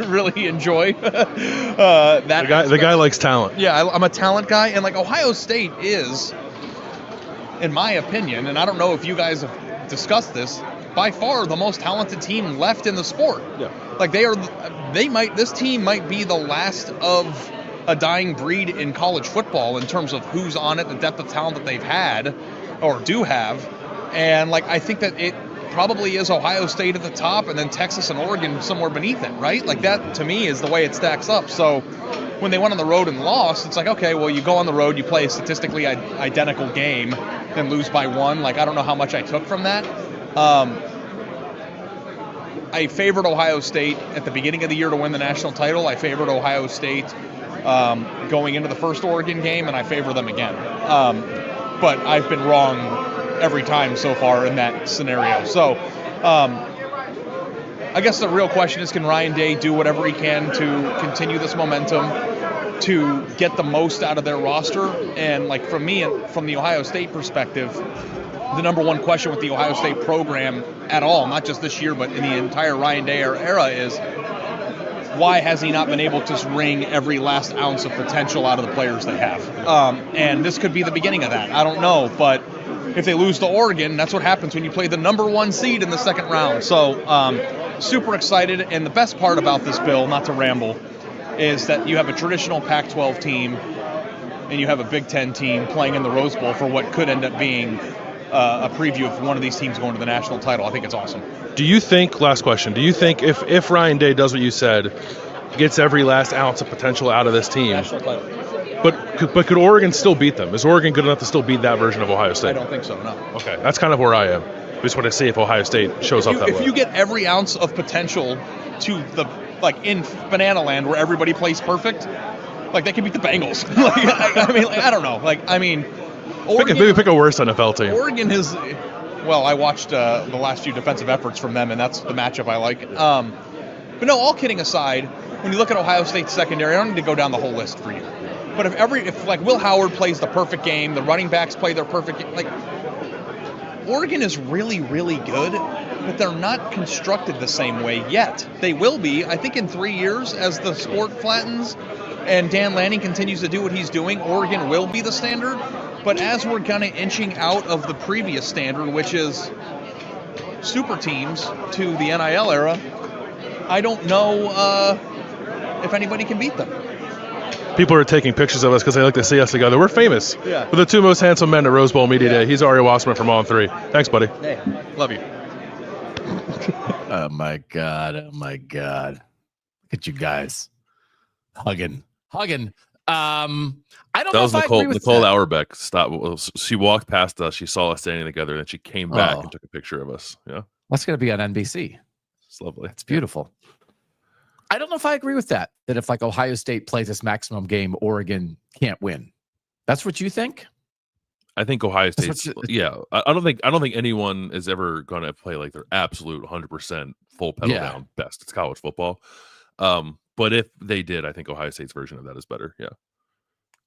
really enjoy that. The guy likes talent. Yeah, I'm a talent guy. And Ohio State is, in my opinion, and I don't know if you guys have discussed this, by far the most talented team left in the sport. Yeah. This team might be the last of a dying breed in college football in terms of who's on it, the depth of talent that they've had or do have. And I think that it probably is Ohio State at the top and then Texas and Oregon somewhere beneath it, right? That to me is the way it stacks up. So when they went on the road and lost, it's okay, well, you go on the road, you play a statistically identical game and lose by 1. I don't know how much I took from that. I favored Ohio State at the beginning of the year to win the national title. I favored Ohio State going into the first Oregon game, and I favor them again. But I've been wrong every time so far in that scenario. So I guess the real question is, can Ryan Day do whatever he can to continue this momentum, to get the most out of their roster? And from me, from the Ohio State perspective, the number one question with the Ohio State program at all, not just this year, but in the entire Ryan Day era, is why has he not been able to wring every last ounce of potential out of the players they have? And this could be the beginning of that. I don't know, but if they lose to Oregon, that's what happens when you play the number 1 seed in the second round. So super excited. And the best part about this, Bill, not to ramble, is that you have a traditional Pac-12 team and you have a Big Ten team playing in the Rose Bowl for what could end up being a preview of one of these teams going to the national title. I think it's awesome. Do you think, last question, do you think if Ryan Day does what you said, gets every last ounce of potential out of this team, national title. But could Oregon still beat them? Is Oregon good enough to still beat that version of Ohio State? I don't think so, no. Okay, that's kind of where I am. I just want to see if Ohio State shows up that way. If you get every ounce of potential to the, like, in Banana Land where everybody plays perfect, like, they can beat the Bengals. I don't know. Oregon, maybe pick a worse NFL team. Oregon is, well, I watched the last few defensive efforts from them, and that's the matchup I like. But no, all kidding aside, when you look at Ohio State's secondary, I don't need to go down the whole list for you. But if like Will Howard plays the perfect game, the running backs play their perfect game, like, Oregon is really, really good, but they're not constructed the same way yet. They will be, I think, in 3 years as the sport flattens and Dan Lanning continues to do what he's doing. Oregon will be the standard. But as we're kind of inching out of the previous standard, which is super teams, to the NIL era, I don't know if anybody can beat them. People are taking pictures of us because they like to see us together. We're famous. Yeah. We're the two most handsome men at Rose Bowl Media Day. He's Ari Wasserman from On 3. Thanks, buddy. Hey, love you. Oh, my God. Oh, my God. Look at you guys. Hugging. I don't know if Nicole, I agree with Nicole that. Auerbach. She walked past us. She saw us standing together, and then she came back and took a picture of us. Yeah. That's going to be on NBC. It's lovely. It's beautiful. I don't know if I agree with that if like Ohio State plays this maximum game, Oregon can't win. That's what you think? I think Ohio State's I don't think anyone is ever going to play like their absolute 100% full pedal down best. It's college football. But if they did, I think Ohio State's version of that is better. Yeah.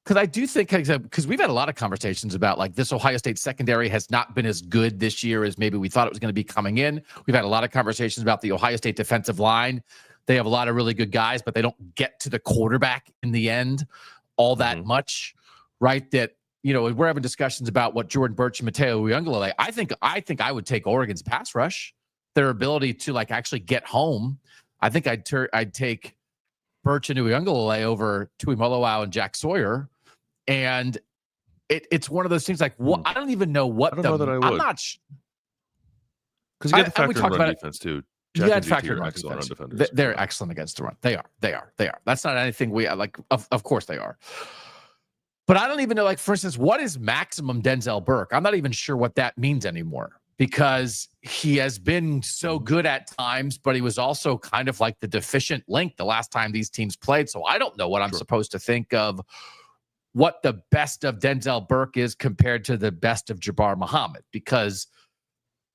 Because I do think, because we've had a lot of conversations about like this Ohio State secondary has not been as good this year as maybe we thought it was going to be coming in. We've had a lot of conversations about the Ohio State defensive line. They have a lot of really good guys, but they don't get to the quarterback in the end all that much, right? That, we're having discussions about what Jordan Burch and Mateo Uyunglele. I think I would take Oregon's pass rush, their ability to like actually get home. I think I'd take Burch and Uyunglele over Tuimoloau and Jack Sawyer. And it's one of those things like, what? I don't even know what. I don't know that I would. I'm not. Because you got the factor in run defense too. Jack and GT are excellent run defenders. They're excellent against the run. They are. That's not anything we like. Of course they are. But I don't even know, like, for instance, what is maximum Denzel Burke? I'm not even sure what that means anymore, because he has been so good at times, but he was also kind of like the deficient link the last time these teams played. So I don't know what I'm supposed to think of what the best of Denzel Burke is compared to the best of Jabbar Muhammad, because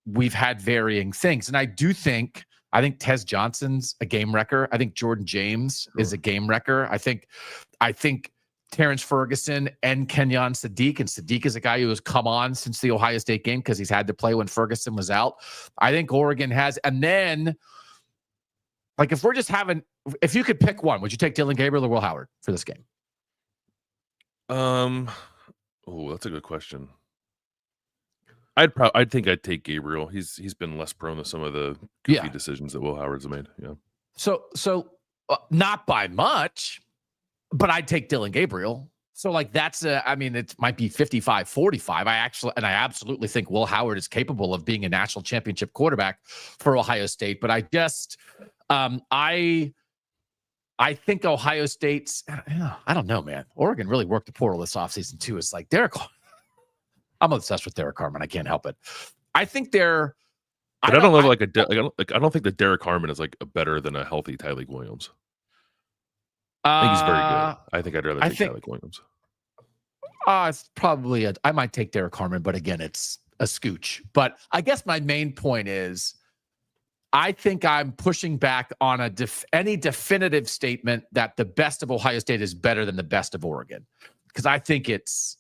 we've had varying things. And I think Tez Johnson's a game wrecker. I think Jordan James is a game wrecker. I think Terrence Ferguson and Kenyon Sadiq, and Sadiq is a guy who has come on since the Ohio State game because he's had to play when Ferguson was out. I think Oregon has, and then like if you could pick one, would you take Dylan Gabriel or Will Howard for this game? That's a good question. I think I'd take Gabriel. He's been less prone to some of the goofy decisions that Will Howard's made. Yeah. So not by much, but I'd take Dylan Gabriel. So like that's it might be 55-45. I absolutely think Will Howard is capable of being a national championship quarterback for Ohio State. But I just I think Ohio State's, I don't know, man. Oregon really worked the portal this offseason too. It's like I'm obsessed with Derek Harmon. I can't help it. I think they're. But I don't think that Derek Harmon is like better than a healthy Tyleik Williams. I think he's very good. I think I'd rather take Tyleik Williams. It's probably I might take Derek Harmon, but again, it's a scooch. But I guess my main point is, I think I'm pushing back on any definitive statement that the best of Ohio State is better than the best of Oregon, because I think it's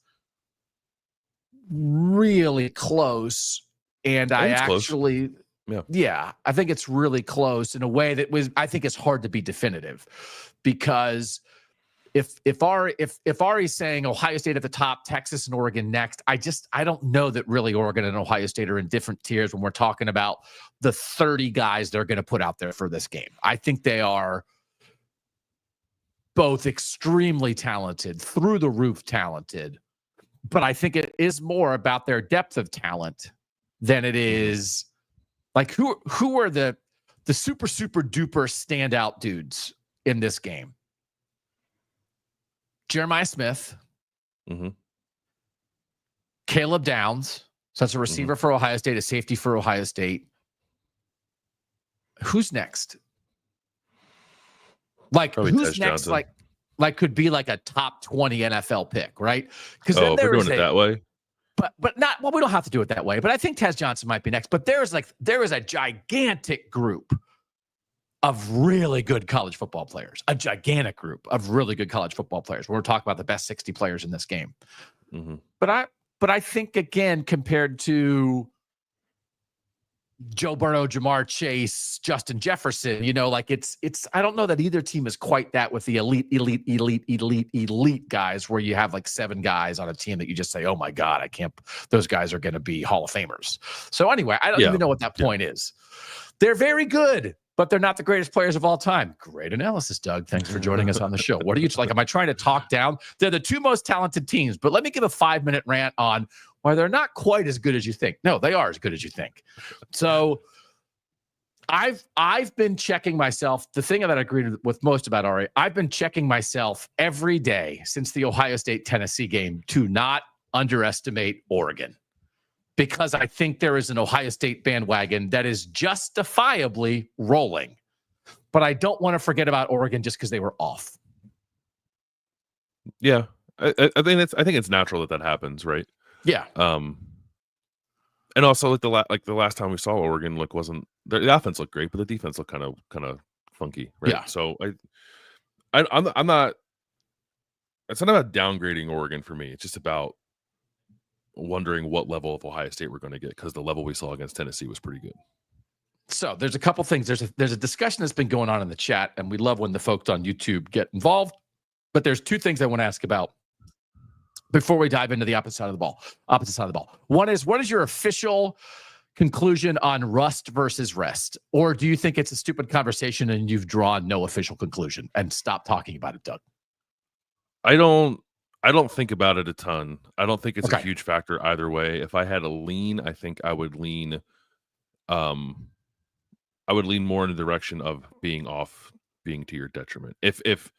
really close. And I actually, I think it's really close in a way that I think it's hard to be definitive, because if Ari's saying Ohio State at the top, Texas and Oregon next, I don't know that really Oregon and Ohio State are in different tiers when we're talking about the 30 guys they're going to put out there for this game. I think they are both extremely talented, through the roof talented, but I think it is more about their depth of talent than it is like who are the super duper standout dudes in this game. Jeremiah Smith, mm-hmm. Caleb Downs. So that's a receiver for Ohio State, a safety for Ohio State. Who's next? Like, Probably who's Tez next? Johnson. Like could be like a top 20 NFL pick, right? Because then if we're doing it that way. But not, well, we don't have to do it that way. But I think Tez Johnson might be next. But there is a gigantic group of really good college football players, a gigantic group of really good college football players. We're talking about the best 60 players in this game. Mm-hmm. But I think, again, compared to Joe Burrow, Jamar Chase, Justin Jefferson, it's I don't know that either team is quite that with the elite guys where you have like 7 guys on a team that you just say, oh my God, those guys are going to be Hall of Famers. So anyway, I don't even know what that point is. They're very good, but they're not the greatest players of all time. Great analysis, Doug. Thanks for joining us on the show. What are you like? Am I trying to talk down? They're the 2 most talented teams, but let me give a 5-minute rant on why they're not quite as good as you think. No, they are as good as you think. So I've been checking myself. The thing that I agreed with most about Ari, I've been checking myself every day since the Ohio State-Tennessee game to not underestimate Oregon. Because I think there is an Ohio State bandwagon that is justifiably rolling. But I don't want to forget about Oregon just because they were off. Yeah. I think it's natural that happens, right? Yeah. And also like the last time we saw Oregon wasn't the offense looked great, but the defense looked kind of funky, right? Yeah. So I'm not, it's not about downgrading Oregon for me. It's just about wondering what level of Ohio State we're going to get, because the level we saw against Tennessee was pretty good. So there's a couple things. There's a discussion that's been going on in the chat, and we love when the folks on YouTube get involved. But there's 2 things I want to ask about before we dive into the opposite side of the ball. One is, what is your official conclusion on rust versus rest? Or do you think it's a stupid conversation and you've drawn no official conclusion and stop talking about it, Doug? I don't think about it a ton. I don't think it's a huge factor either way. If I had a lean, I think I would lean more in the direction of being off, being to your detriment. If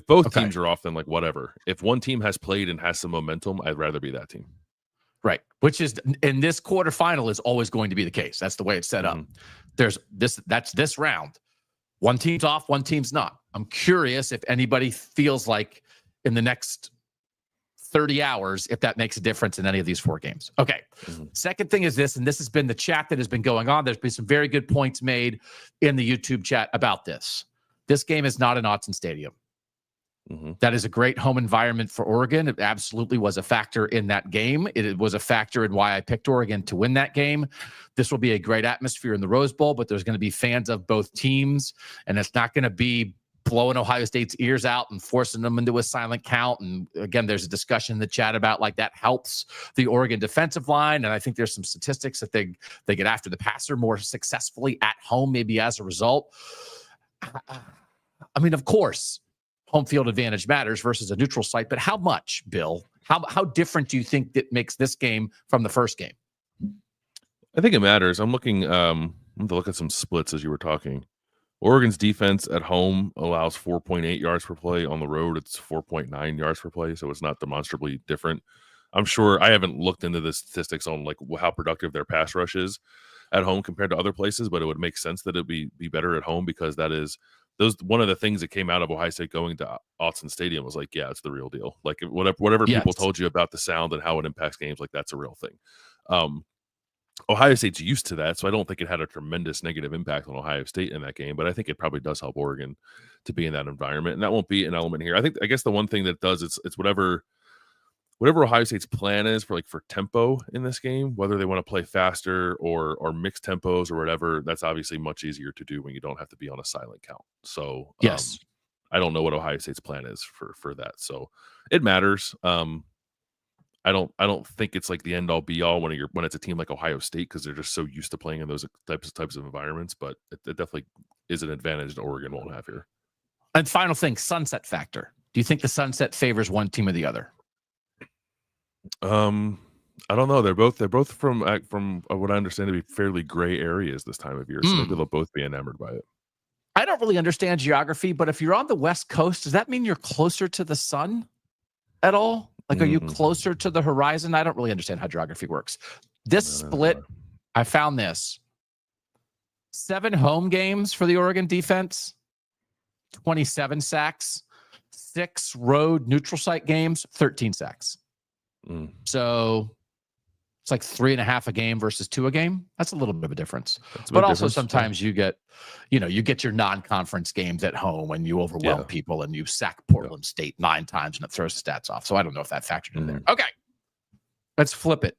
both teams are off, then like whatever. If one team has played and has some momentum, I'd rather be that team. Right. Which is, in this quarterfinal, is always going to be the case. That's the way it's set up. That's this round. One team's off, one team's not. I'm curious if anybody feels like in the next 30 hours, if that makes a difference in any of these 4 games. Okay. Second thing is this, and this has been the chat that has been going on. There's been some very good points made in the YouTube chat about this. This game is not an Autzen Stadium. That is a great home environment for Oregon. It absolutely was a factor in that game. It was a factor in why I picked Oregon to win that game. This will be a great atmosphere in the Rose Bowl, but there's going to be fans of both teams, and it's not going to be blowing Ohio State's ears out and forcing them into a silent count. And again, there's a discussion in the chat about like that helps the Oregon defensive line. And I think there's some statistics that they get after the passer more successfully at home, maybe as a result. I mean, of course, home field advantage matters versus a neutral site, but how much, Bill? How different do you think that makes this game from the first game? I think it matters. I'm looking to look at some splits as you were talking. Oregon's defense at home allows 4.8 yards per play. On the road, it's 4.9 yards per play, so it's not demonstrably different. I'm sure I haven't looked into the statistics on like how productive their pass rush is at home compared to other places, but it would make sense that it'd be better at home, because that is one of the things that came out of Ohio State going to Autzen Stadium was like, yeah, it's the real deal. Like whatever people told you about the sound and how it impacts games, like that's a real thing. Ohio State's used to that, so I don't think it had a tremendous negative impact on Ohio State in that game, but I think it probably does help Oregon to be in that environment, and that won't be an element here. I guess the one thing that does, it's whatever Ohio State's plan is for tempo in this game, whether they want to play faster or mix tempos or whatever. That's obviously much easier to do when you don't have to be on a silent count. So yes, I don't know what Ohio State's plan is for that, so it matters. I don't think it's like the end all be all when it's a team like Ohio State, because they're just so used to playing in those types of environments. But it definitely is an advantage that Oregon won't have here. And final thing, sunset factor. Do you think the sunset favors one team or the other? I don't know. They're both from what I understand to be fairly gray areas this time of year, so maybe they'll both be enamored by it. I don't really understand geography, but if you're on the West Coast, does that mean you're closer to the sun? at all? Like, are you closer to the horizon? I don't really understand how geography works. This split, I found this. 7 home games for the Oregon defense, 27 sacks, 6 road neutral site games, 13 sacks. So it's like 3.5 a game versus 2 a game. That's a little bit of a difference. But also sometimes you get your non-conference games at home and you overwhelm people and you sack Portland State 9 times and it throws the stats off. So I don't know if that factored in there. Okay. Let's flip it.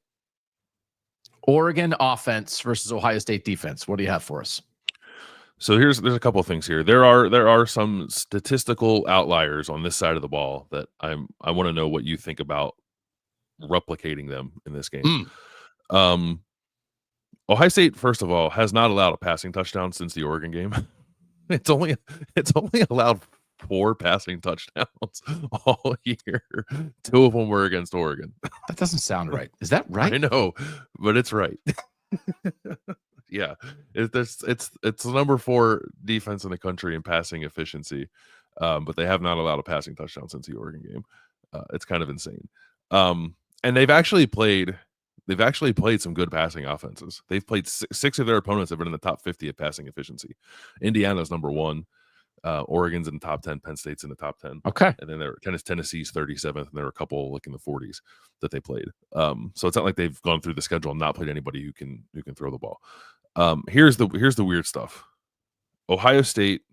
Oregon offense versus Ohio State defense. What do you have for us? So there's a couple of things here. There are some statistical outliers on this side of the ball that I want to know what you think about replicating them in this game. Ohio State, first of all, has not allowed a passing touchdown since the Oregon game. It's only allowed 4 passing touchdowns all year. 2 of them were against Oregon. That doesn't sound right. Is that right? I know, but it's right. Yeah, it's the number 4 defense in the country in passing efficiency, but they have not allowed a passing touchdown since the Oregon game. It's kind of insane. And they've actually played some good passing offenses. They've played 6 of their opponents have been in the top 50 of passing efficiency. Indiana's number 1. Oregon's in the top 10. Penn State's in the top 10. Okay. And then Tennessee's 37th, and there are a couple like in the 40s that they played. So it's not like they've gone through the schedule and not played anybody who can throw the ball. Here's the weird stuff. Ohio State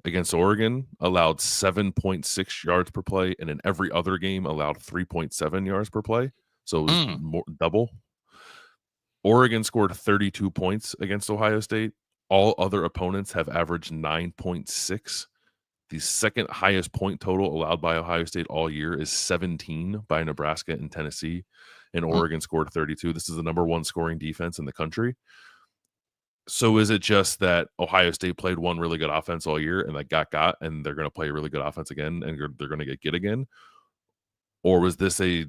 against Oregon allowed 7.6 yards per play, and in every other game allowed 3.7 yards per play. So it was more, double. Oregon scored 32 points against Ohio State. All other opponents have averaged 9.6. The second highest point total allowed by Ohio State all year is 17 by Nebraska and Tennessee, and Oregon scored 32. This is the number 1 scoring defense in the country. So is it just that Ohio State played one really good offense all year and got, and they're going to play a really good offense again, and they're going to get again? Or was this a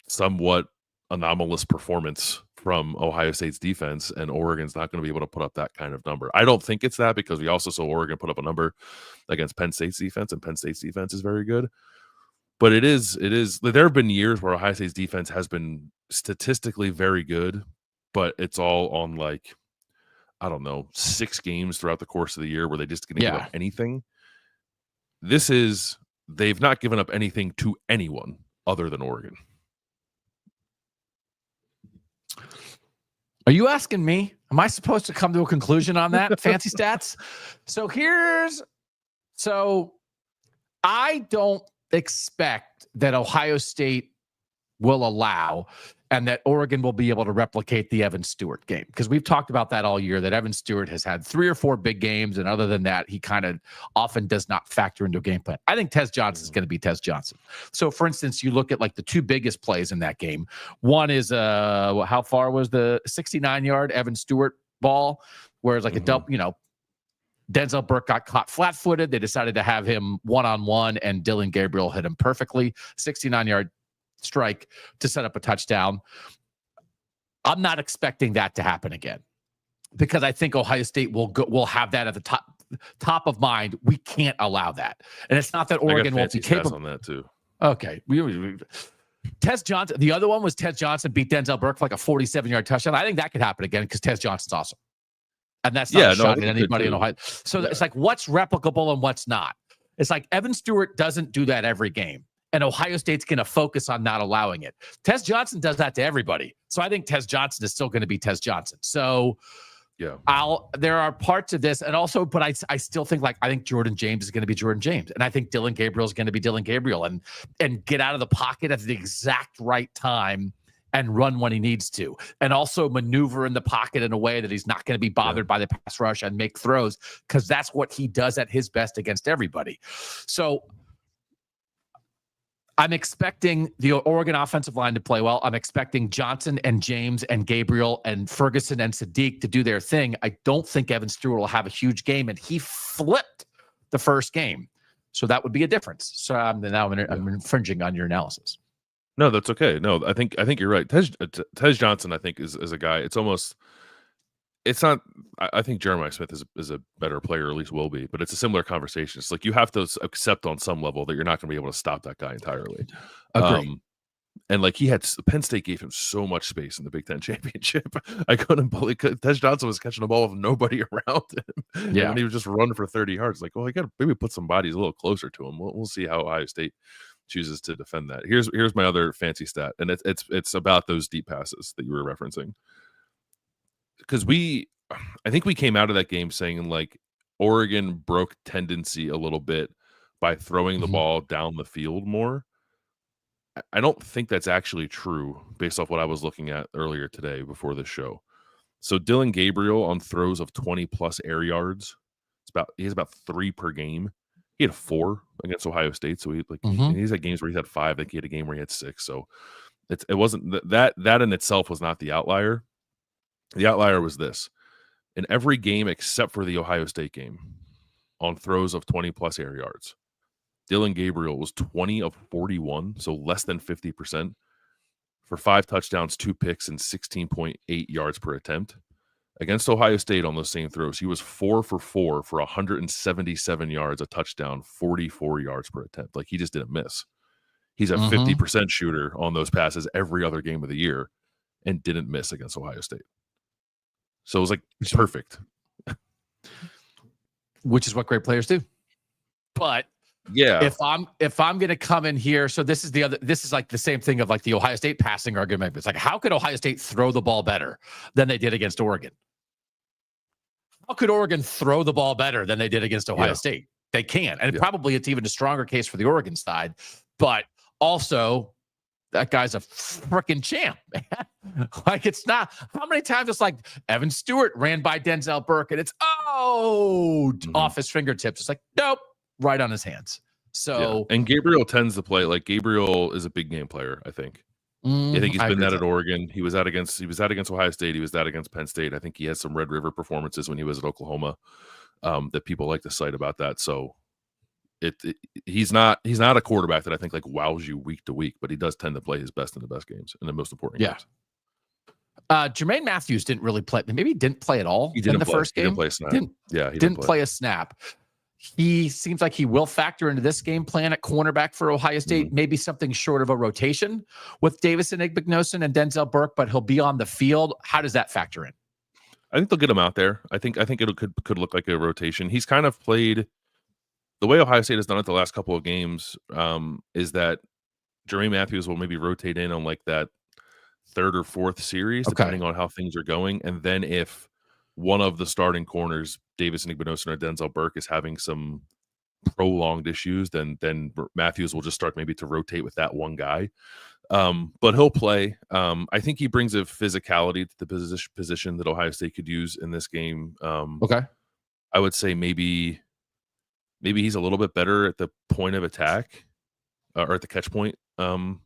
somewhat anomalous performance from Ohio State's defense, and Oregon's not going to be able to put up that kind of number? I don't think it's that, because we also saw Oregon put up a number against Penn State's defense, and Penn State's defense is very good. But it is there have been years where Ohio State's defense has been statistically very good, but it's all on, like, I don't know, 6 games throughout the course of the year where they just didn't give up anything. They've not given up anything to anyone other than Oregon. Are you asking me? Am I supposed to come to a conclusion on that? Fancy stats? So I don't expect that Ohio State will allow and that Oregon will be able to replicate the Evan Stewart game, because we've talked about that all year, that Evan Stewart has had 3 or 4 big games, and other than that, he kind of often does not factor into a game plan. I think Tez Johnson is going to be Tez Johnson. So, for instance, you look at like the 2 biggest plays in that game. One is how far was the 69-yard Evan Stewart ball, where it's like a double, Denzel Burke got caught flat-footed. They decided to have him one-on-one, and Dylan Gabriel hit him perfectly. 69-yard strike to set up a touchdown. I'm not expecting that to happen again, because I think Ohio State will have that at the top of mind. We can't allow that, and it's not that Oregon won't be capable on that too. Okay, Tez Johnson. The other one was Tez Johnson beat Denzel Burke for like a 47-yard touchdown. I think that could happen again, because Tez Johnson's awesome, and that's not a shot at anybody in Ohio. So it's like, what's replicable and what's not. It's like Evan Stewart doesn't do that every game, and Ohio State's going to focus on not allowing it. Tez Johnson does that to everybody. So I think Tez Johnson is still going to be Tez Johnson. So there are parts of this, and also, but I still think, like, I think Jordan James is going to be Jordan James, and I think Dylan Gabriel is going to be Dylan Gabriel, and get out of the pocket at the exact right time and run when he needs to, and also maneuver in the pocket in a way that he's not going to be bothered by the pass rush and make throws, because that's what he does at his best against everybody. So I'm expecting the Oregon offensive line to play well. I'm expecting Johnson and James and Gabriel and Ferguson and Sadiq to do their thing. I don't think Evan Stewart will have a huge game, and he flipped the first game. So that would be a difference. So I'm infringing on your analysis. No, that's okay. No, I think you're right. Tez Johnson, I think, is a guy. It's it's not. I think Jeremiah Smith is a better player, or at least will be. But it's a similar conversation. It's like you have to accept on some level that you're not going to be able to stop that guy entirely. Agree. And like Penn State gave him so much space in the Big Ten championship. I couldn't believe Tej Johnson was catching the ball with nobody around him. Yeah, and he was just running for 30 yards. Like, well, I got to maybe put some bodies a little closer to him. We'll see how Ohio State chooses to defend that. Here's my other fancy stat, and it's about those deep passes that you were referencing. Because I think we came out of that game saying like Oregon broke tendency a little bit by throwing the ball down the field more. I don't think that's actually true based off what I was looking at earlier today before the show. So Dylan Gabriel on throws of 20 plus air yards, he has about 3 per game. He had 4 against Ohio State, so he's had games where he had 5. Like he had a game where he had 6. So it wasn't that in itself was not the outlier. The outlier was this: in every game except for the Ohio State game, on throws of 20 plus air yards, Dylan Gabriel was 20 of 41, so less than 50%, for 5 touchdowns, 2 picks, and 16.8 yards per attempt. Against Ohio State on those same throws, he was 4 for 4 for 177 yards, a touchdown, 44 yards per attempt. Like he just didn't miss. He's a 50% shooter on those passes every other game of the year and didn't miss against Ohio State. So it was like perfect. Which is what great players do. But yeah, if I'm going to come in here, so this is like the same thing of like the Ohio State passing argument. It's like, how could Ohio State throw the ball better than they did against Oregon? How could Oregon throw the ball better than they did against Ohio State? They can. And probably it's even a stronger case for the Oregon side. But also, that guy's a freaking champ, man. Like, it's not, how many times it's like Evan Stewart ran by Denzel Burke and it's, off his fingertips. It's like, nope, right on his hands. So, and Gabriel tends to play, like Gabriel is a big game player, I think. I think he's been that at Oregon. He was out against Ohio State. He was that against Penn State. I think he has some Red River performances when he was at Oklahoma that people like to cite about that. So he's not a quarterback that I think like wows you week to week, but he does tend to play his best in the best games in the most important games. Jermaine Matthews didn't really play. Maybe he didn't play at all in the first game. He didn't play a snap. He didn't play a snap. He seems like he will factor into this game plan at cornerback for Ohio State. Maybe something short of a rotation with Davison Igbinosun and Denzel Burke, but he'll be on the field. How does that factor in? I think they'll get him out there. I think it could look like a rotation. He's kind of played the way Ohio State has done it the last couple of games. Is that Jermaine Matthews will maybe rotate in on like that 3rd or 4th series, depending on how things are going, and then if one of the starting corners, Davison Igbinosun or Denzel Burke, is having some prolonged issues, then Matthews will just start maybe to rotate with that one guy. But he'll play. I think he brings a physicality to the position that Ohio State could use in this game. I would say maybe he's a little bit better at the point of attack or at the catch point than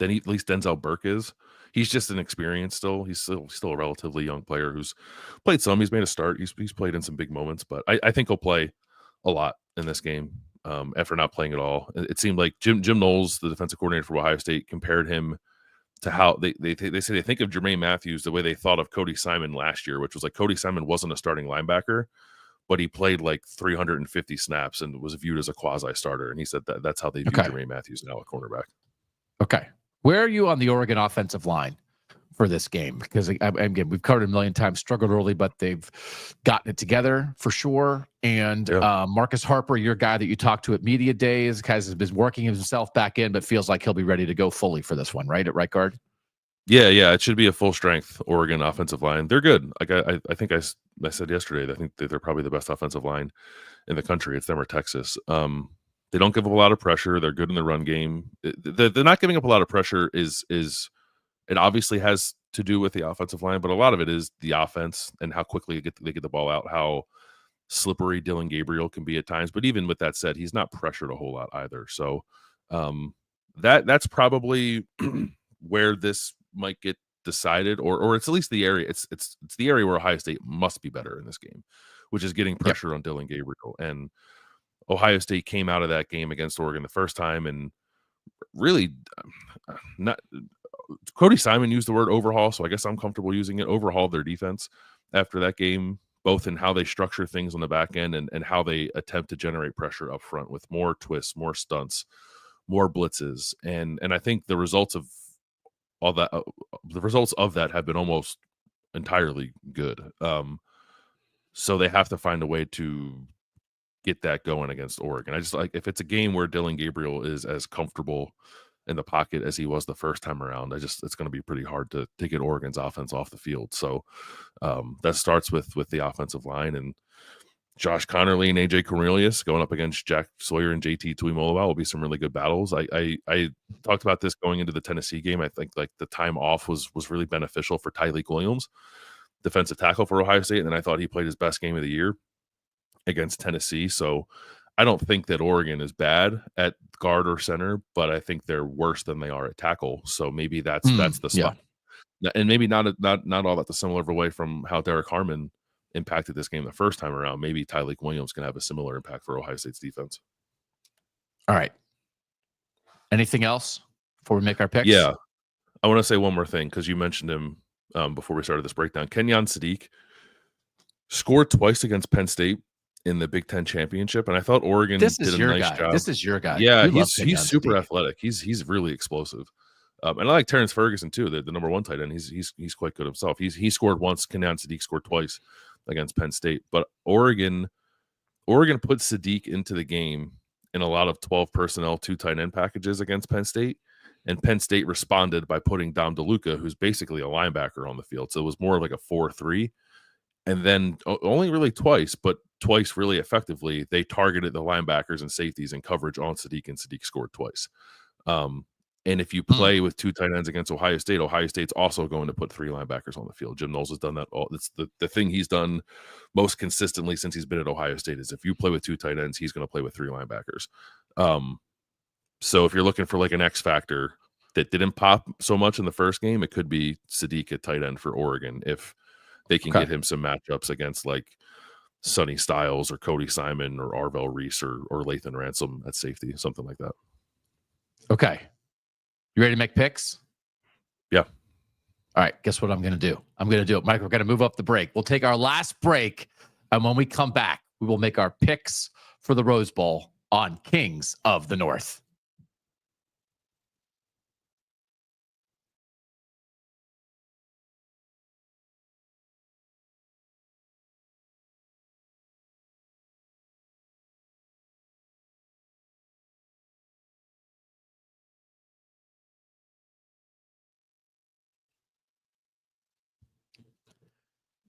at least Denzel Burke is. He's just an experience still. He's still a relatively young player who's played some. He's made a start. He's played in some big moments, but I think he'll play a lot in this game after not playing at all. It seemed like Jim Knowles, the defensive coordinator for Ohio State, compared him to how they say they think of Jermaine Matthews the way they thought of Cody Simon last year, which was like Cody Simon wasn't a starting linebacker, but he played like 350 snaps and was viewed as a quasi starter. And he said that's how they view Jermaine Matthews now at cornerback. Okay. Where are you on the Oregon offensive line for this game? Because again, we've covered it a million times, struggled early, but they've gotten it together for sure. And Marcus Harper, your guy that you talked to at Media Days, has been working himself back in, but feels like he'll be ready to go fully for this one, right? At right guard? Yeah. It should be a full strength Oregon offensive line. They're good. Like I think I said yesterday, I think that they're probably the best offensive line in the country. It's them or Texas. They don't give up a lot of pressure. They're good in the run game. They're not giving up a lot of pressure is it obviously has to do with the offensive line, but a lot of it is the offense and how quickly they get the ball out, how slippery Dylan Gabriel can be at times. But even with that said, he's not pressured a whole lot either. So that's probably where this might get decided, or it's at least the area. It's the area where Ohio State must be better in this game, which is getting pressure on Dylan Gabriel. And Ohio State came out of that game against Oregon the first time and really not. Cody Simon used the word overhaul, so I guess I'm comfortable using it. Overhauled their defense. after that game, both in how they structure things on the back end and how they attempt to generate pressure up front with more twists, more stunts, more blitzes. And I think the results of all that, have been almost entirely good. So they have to find a way to get that going against Oregon. I just like, if it's a game where Dylan Gabriel is as comfortable in the pocket as he was the first time around, it's going to be pretty hard to get Oregon's offense off the field. So that starts with the offensive line, and Josh Connerly and AJ Cornelius going up against Jack Sawyer and JT Tuimoloau will be some really good battles. I talked about this going into the Tennessee game. I think like the time off was really beneficial for Tyleik Williams, defensive tackle for Ohio State, and I thought he played his best game of the year against Tennessee. So I don't think that Oregon is bad at guard or center, but I think they're worse than they are at tackle. So maybe that's the spot. Yeah. And maybe not all that dissimilar away from how Derek Harmon impacted this game the first time around. Maybe Tyleik Williams can have a similar impact for Ohio State's defense. All right. Anything else before we make our picks? Yeah. I want to say one more thing because you mentioned him before we started this breakdown. Kenyon Sadiq scored twice against Penn State in the Big Ten championship, and I thought Oregon did a nice job. This is your guy. Yeah, he's super athletic. He's really explosive, and I like Terrence Ferguson too, the number one tight end. He's quite good himself. He scored once. Kenyon Sadiq scored twice against Penn State, but Oregon put Sadiq into the game in a lot of 12 personnel 2 tight end packages against Penn State, and Penn State responded by putting Dom DeLuca, who's basically a linebacker, on the field. So it was more of like a 4-3. And then only really twice, but twice really effectively, they targeted the linebackers and safeties in coverage on Sadiq, and Sadiq scored twice. And if you play with 2 tight ends against Ohio State's also going to put 3 linebackers on the field. Jim Knowles has done that. It's the thing he's done most consistently since he's been at Ohio State is if you play with 2 tight ends, he's going to play with 3 linebackers. So if you're looking for like an X factor that didn't pop so much in the first game, it could be Sadiq at tight end for Oregon if they can get him some matchups against like Sonny Styles or Cody Simon or Arvell Reese or Lathan Ransom at safety, something like that. Okay. You ready to make picks? Yeah. All right. Guess what I'm going to do? I'm going to do it. Mike, we're going to move up the break. We'll take our last break. And when we come back, we will make our picks for the Rose Bowl on Kings of the North.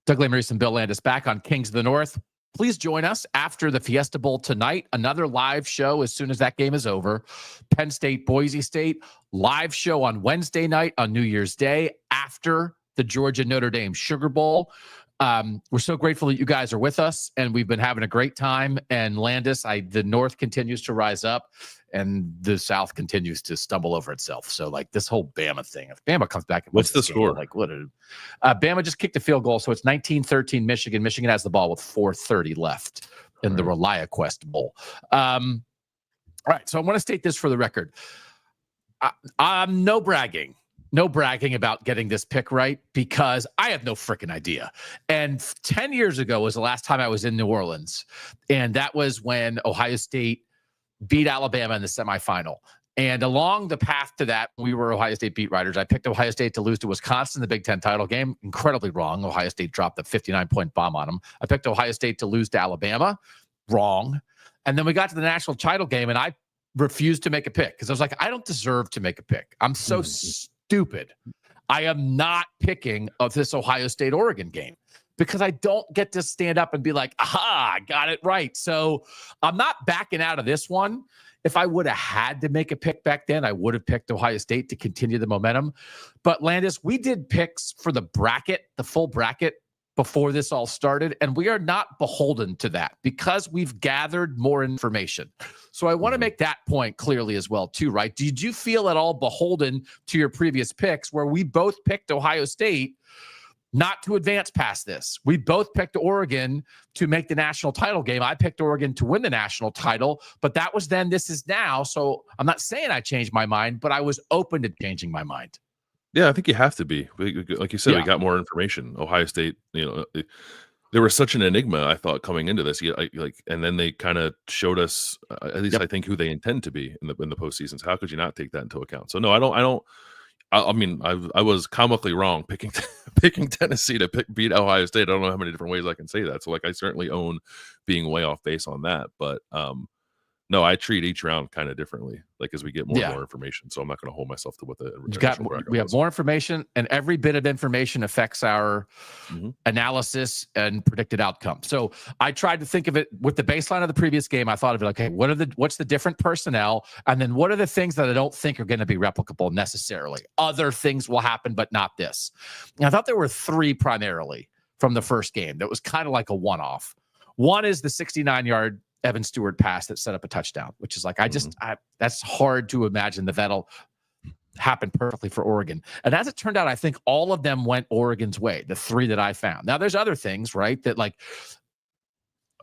Doug Lesmerises and Bill Landis back on Kings of the North. Please join us after the Fiesta Bowl tonight. Another live show as soon as that game is over. Penn State, Boise State, live show on Wednesday night on New Year's Day after the Georgia Notre Dame Sugar Bowl. We're so grateful that you guys are with us, and we've been having a great time. And Landis, the North continues to rise up, and the South continues to stumble over itself. So, like this whole Bama thing, if Bama comes back, and what's the score? Like, what? Bama just kicked a field goal, so it's 19-13 Michigan. Michigan has the ball with 4:30 left in the ReliaQuest Bowl. All right, so I want to state this for the record. I'm no bragging about getting this pick right because I have no freaking idea. And 10 years ago was the last time I was in New Orleans. And that was when Ohio State beat Alabama in the semifinal. And along the path to that, we were Ohio State beat writers. I picked Ohio State to lose to Wisconsin in the Big Ten title game. Incredibly wrong. Ohio State dropped a 59-point bomb on them. I picked Ohio State to lose to Alabama. Wrong. And then we got to the national title game, and I refused to make a pick because I was like, I don't deserve to make a pick. I'm so stupid. I am not picking of this Ohio State-Oregon game because I don't get to stand up and be like, aha, I got it right. So I'm not backing out of this one. If I would have had to make a pick back then, I would have picked Ohio State to continue the momentum. But Landis, we did picks for the bracket, the full bracket, before this all started, and we are not beholden to that because we've gathered more information. So I want to make that point clearly as well, too, right? Did you feel at all beholden to your previous picks where we both picked Ohio State not to advance past this? We both picked Oregon to make the national title game. I picked Oregon to win the national title, but that was then, this is now. So I'm not saying I changed my mind, but I was open to changing my mind. Yeah, I think you have to be. Like you said, we got more information. Ohio State, they were such an enigma, I thought, coming into this. And then they kind of showed us, at least I think, who they intend to be in the postseasons. How could you not take that into account? So no, I don't. I mean, I was comically wrong picking Tennessee to beat Ohio State. I don't know how many different ways I can say that. So I certainly own being way off base on that, but no, I treat each round kind of differently, as we get more and more information. So I'm not going to hold myself to what we have more information, and every bit of information affects our analysis and predicted outcome. So I tried to think of it with the baseline of the previous game. I thought of it, okay, what's the different personnel? And then what are the things that I don't think are going to be replicable necessarily? Other things will happen, but not this. And I thought there were 3 primarily from the first game. That was kind of like a one-off. One is the 69-yard Evan Stewart pass that set up a touchdown, which is that's hard to imagine that'll happen perfectly for Oregon. And as it turned out, I think all of them went Oregon's way, the 3 that I found. Now there's other things, right? That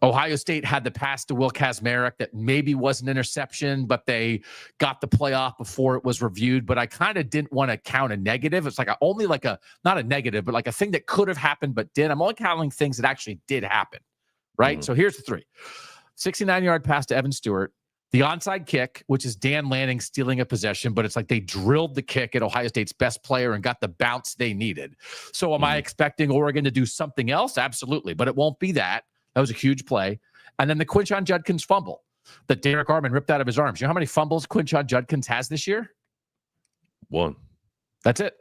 Ohio State had the pass to Will Kazmarek that maybe was an interception, but they got the playoff before it was reviewed. But I kind of didn't want to count a negative. It's not a negative, but a thing that could have happened, but didn't. I'm only counting things that actually did happen, right? So here's the 3. 69-yard pass to Evan Stewart, the onside kick, which is Dan Lanning stealing a possession, but it's they drilled the kick at Ohio State's best player and got the bounce they needed. So am I expecting Oregon to do something else? Absolutely, but it won't be that. That was a huge play. And then the Quinshon Judkins fumble that Derek Armand ripped out of his arms. You know how many fumbles Quinshon Judkins has this year? 1. That's it.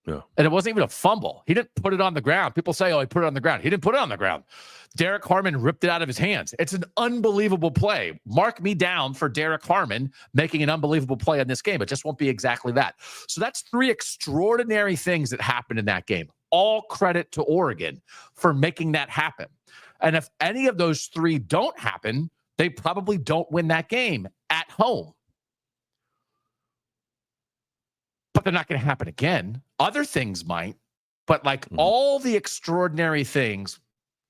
Yeah. And it wasn't even a fumble. He didn't put it on the ground. People say, he put it on the ground. He didn't put it on the ground. Derek Harmon ripped it out of his hands. It's an unbelievable play. Mark me down for Derek Harmon making an unbelievable play in this game. It just won't be exactly that. So that's 3 extraordinary things that happened in that game. All credit to Oregon for making that happen. And if any of those 3 don't happen, they probably don't win that game at home. But they're not going to happen again. Other things might, but all the extraordinary things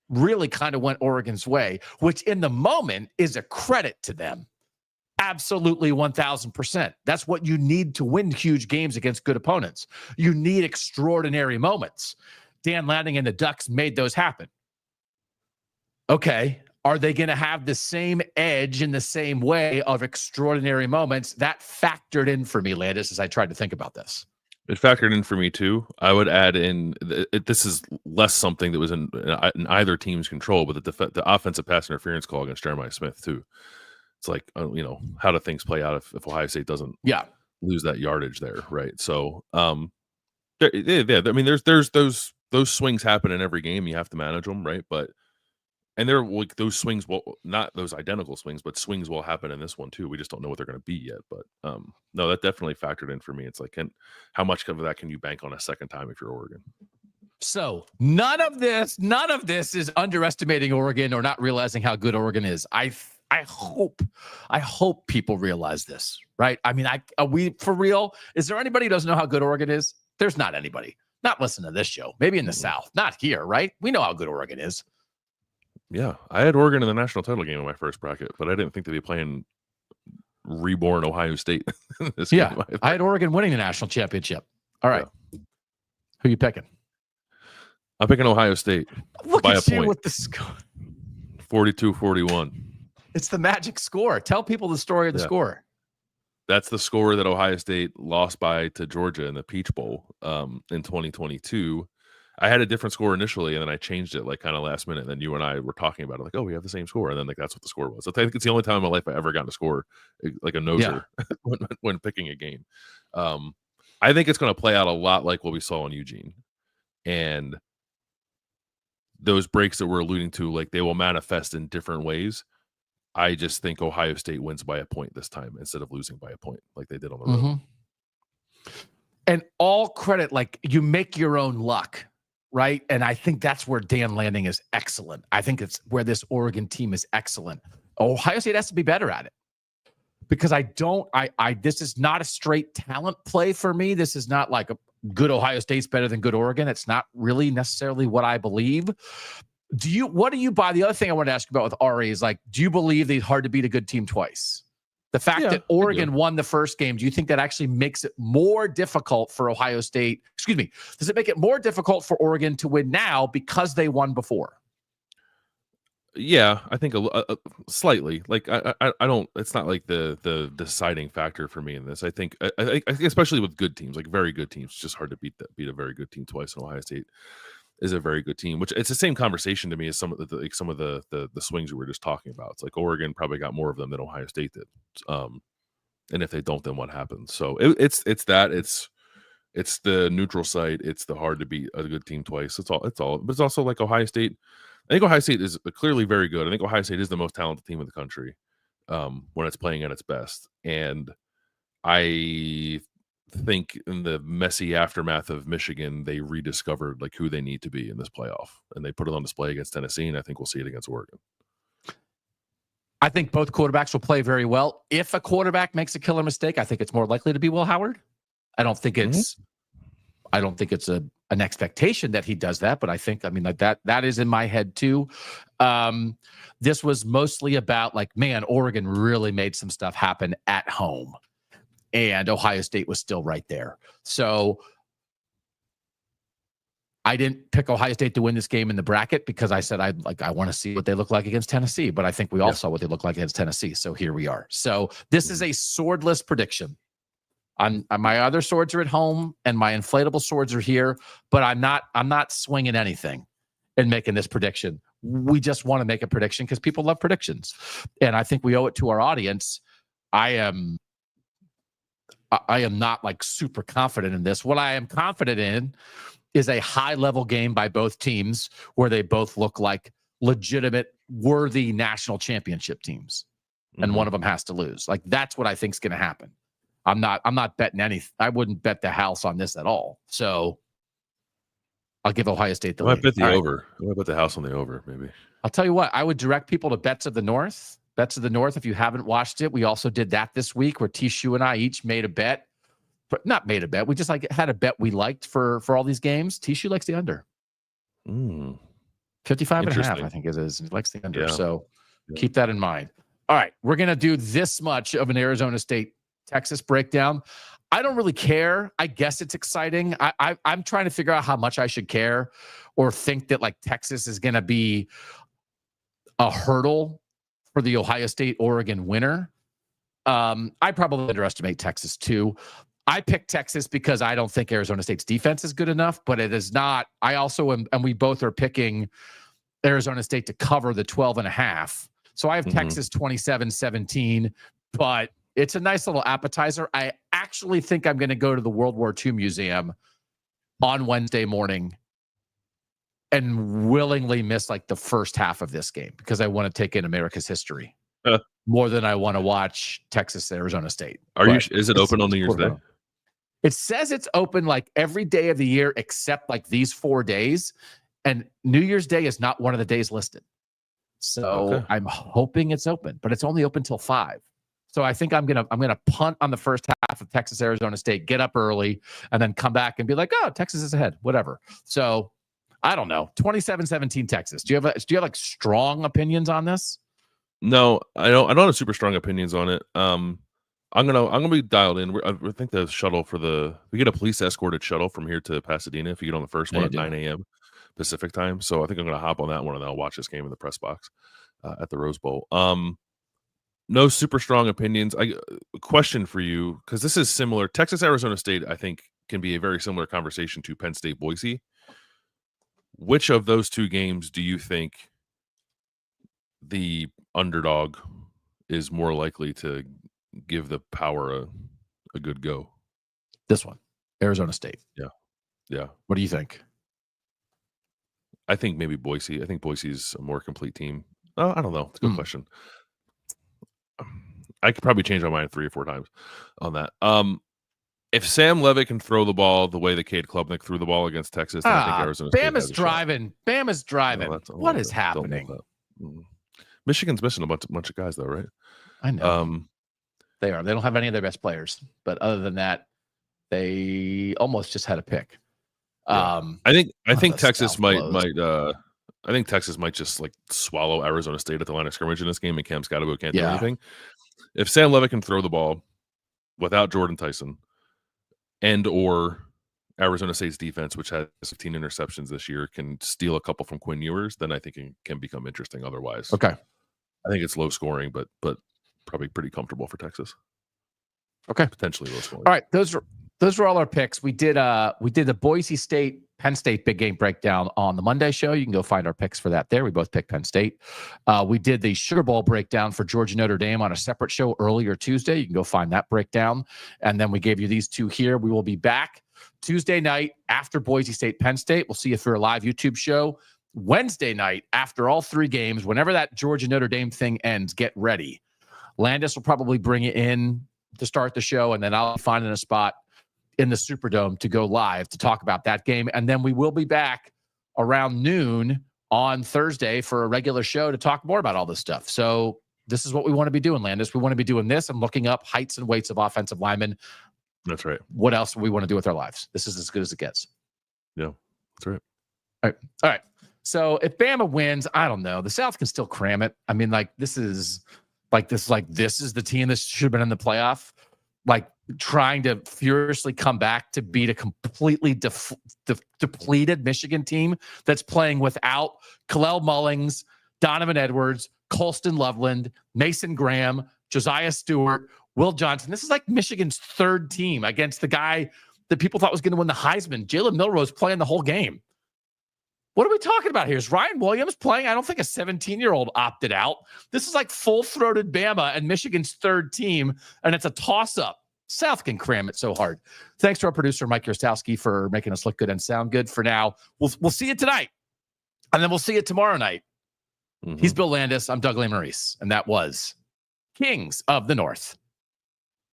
really kind of went Oregon's way, which in the moment is a credit to them. Absolutely 1,000%. That's what you need to win huge games against good opponents. You need extraordinary moments. Dan Lanning and the Ducks made those happen. Okay. Are they going to have the same edge in the same way of extraordinary moments? That factored in for me, Landis, as I tried to think about this. It factored in for me too. I would add in, this is less something that was in either team's control, but the offensive pass interference call against Jeremiah Smith too. It's how do things play out if Ohio State doesn't lose that yardage there, right? So, I mean, there's those swings happen in every game. You have to manage them, right? And they're those swings will not those identical swings, but swings will happen in this one too. We just don't know what they're going to be yet. But no, that definitely factored in for me. It's how much of that can you bank on a second time if you're Oregon? So none of this is underestimating Oregon or not realizing how good Oregon is. I hope people realize this, right? I mean, are we for real? Is there anybody who doesn't know how good Oregon is? There's not anybody. Not listen to this show. Maybe in the South, not here, right? We know how good Oregon is. Yeah, I had Oregon in the national title game in my first bracket, but I didn't think they'd be playing reborn Ohio State. This game I had Oregon winning the national championship. All right. Yeah. Who you picking? I'm picking Ohio State by a point. With the score. 42-41. It's the magic score. Tell people the story of the score. That's the score that Ohio State lost by to Georgia in the Peach Bowl in 2022. I had a different score initially, and then I changed it kind of last minute. And then you and I were talking about it, we have the same score, and then that's what the score was. So I think it's the only time in my life I ever got a score like a noser when picking a game. I think it's going to play out a lot like what we saw in Eugene, and those breaks that we're alluding to, they will manifest in different ways. I just think Ohio State wins by a point this time instead of losing by a point like they did on the road. And all credit, you make your own luck. Right. And I think that's where Dan Lanning is excellent. I think it's where this Oregon team is excellent. Ohio State has to be better at it because this is not a straight talent play for me. This is not a good Ohio State's better than good Oregon. It's not really necessarily what I believe. What do you buy? The other thing I want to ask you about with Ari is do you believe that it's hard to beat a good team twice? The fact that Oregon won the first game, do you think that actually makes it more difficult for Ohio State? Excuse me. Does it make it more difficult for Oregon to win now because they won before? Yeah, I think slightly. Like I don't. It's not like the deciding factor for me in this. I think especially with good teams, like very good teams, it's just hard to beat a very good team twice. And Ohio State is a very good team, which it's the same conversation to me as some of the swings we were just talking about. It's like Oregon probably got more of them than Ohio State did. And if they don't, then what happens? So it's the neutral site. It's the hard to beat a good team twice. It's all. But it's also like Ohio State. I think Ohio State is clearly very good. I think Ohio State is the most talented team in the country when it's playing at its best. And I think in the messy aftermath of Michigan, they rediscovered like who they need to be in this playoff, and they put it on display against Tennessee. And I think we'll see it against Oregon. I think both quarterbacks will play very well. If a quarterback makes a killer mistake, I think it's more likely to be Will Howard. I don't think it's an expectation that he does that, but I think, like that is in my head too. This was mostly about like, man, Oregon really made some stuff happen at home, and Ohio State was still right there. So I didn't pick Ohio State to win this game in the bracket because I said I want to see what they look like against Tennessee, but I think we all saw what they look like against Tennessee. So here we are. So this is a swordless prediction. My other swords are at home and my inflatable swords are here, but I'm not swinging anything and making this prediction. We just want to make a prediction because people love predictions, and I think we owe it to our audience. I am not like super confident in this. What I am confident in is a high level game by both teams where they both look like legitimate, worthy national championship teams, and one of them has to lose. Like that's what I think is going to happen. I'm not betting anything. I wouldn't bet the house on this at all. So I'll give Ohio State the lead. I might bet the over. I might bet the house on the over, maybe. I'll tell you what, I would direct people to Bets of the North. Bets of the North, if you haven't watched it, we also did that this week where Tishu and I each made a bet. But not made a bet. We just had a bet we liked for all these games. Tishu likes the under. 55.5, I think it is. He likes the under. So keep that in mind. All right. We're going to do this much of an Arizona State Texas breakdown. I don't really care. I guess it's exciting. I'm trying to figure out how much I should care or think that like Texas is going to be a hurdle for the Ohio State Oregon winner. I probably underestimate Texas too. I picked Texas because I don't think Arizona State's defense is good enough, but it is not. I also am, and we both are picking Arizona State to cover the 12.5. So I have Texas 27-17, but it's a nice little appetizer. I actually think I'm going to go to the World War II Museum on Wednesday morning and willingly miss like the first half of this game because I want to take in America's history more than I want to watch Texas, Arizona State. Is it open on New Year's Day? It says it's open like every day of the year except like these 4 days, and New Year's Day is not one of the days listed. So I'm hoping it's open, but it's only open till 5. So I think I'm gonna punt on the first half of Texas, Arizona State, get up early, and then come back and be like, oh, Texas is ahead, whatever. So I don't know, 27-17 Texas. Do you have like strong opinions on this? No, I don't have super strong opinions on it. I'm gonna be dialed in. I think the shuttle we get a police escorted shuttle from here to Pasadena if you get on the first one at 9 a.m. Pacific time. So I think I'm gonna hop on that one and I'll watch this game in the press box at the Rose Bowl. No super strong opinions. Question for you, because this is similar. Texas, Arizona State, I think, can be a very similar conversation to Penn State, Boise. Which of those two games do you think the underdog is more likely to give the power a good go? This one, Arizona State. Yeah. What do you think? I think maybe Boise. I think Boise's a more complete team. Oh, I don't know. It's a good question. I could probably change my mind 3 or 4 times on that. If Sam Levitt can throw the ball the way that Cade Klubnik threw the ball against Texas, then I think Arizona State has a driving. Bama's driving. What is happening? Michigan's missing a bunch of guys, though, right? I know. They are. They don't have any of their best players. But other than that, they almost just had a pick. I think Texas might I think Texas might just like swallow Arizona State at the line of scrimmage in this game, and Cam Scotabo can't do anything. if Sam Levitt can throw the ball without Jordan Tyson and or Arizona State's defense, which has 15 interceptions this year, can steal a couple from Quinn Ewers, then I think it can become interesting otherwise. Okay. I think it's low scoring, but probably pretty comfortable for Texas. Okay. Potentially low scoring. All right. Those were all our picks. We did the Boise State Penn State big game breakdown on the Monday show. You can go find our picks for that there. We both picked Penn State. We did the Sugar Bowl breakdown for Georgia Notre Dame on a separate show earlier Tuesday. You can go find that breakdown. And then we gave you these two here. We will be back Tuesday night after Boise State Penn State. We'll see you for a live YouTube show. Wednesday night after all three games, whenever that Georgia Notre Dame thing ends, get ready. Landis will probably bring it in to start the show, and then I'll be finding a spot in the Superdome to go live to talk about that game. And then we will be back around noon on Thursday for a regular show to talk more about all this stuff. So this is what we want to be doing, Landis. We want to be doing this and looking up heights and weights of offensive linemen. That's right. What else do we want to do with our lives? This is as good as it gets. Yeah, that's right. All right. So if Bama wins, I don't know. The South can still cram it. I mean, this is the team that should have been in the playoff. Trying to furiously come back to beat a completely depleted Michigan team that's playing without Kalel Mullings, Donovan Edwards, Colston Loveland, Mason Graham, Josiah Stewart, Will Johnson. This is like Michigan's third team against the guy that people thought was going to win the Heisman. Jalen Milrose playing the whole game. What are we talking about here? Is Ryan Williams playing? I don't think a 17-year-old opted out. This is like full-throated Bama and Michigan's third team, and it's a toss-up. South can cram it so hard. Thanks to our producer, Mike Yostowski, for making us look good and sound good. For now, we'll see you tonight, and then we'll see you tomorrow night. Mm-hmm. He's Bill Landis. I'm Doug Lesmerises, and that was Kings of the North.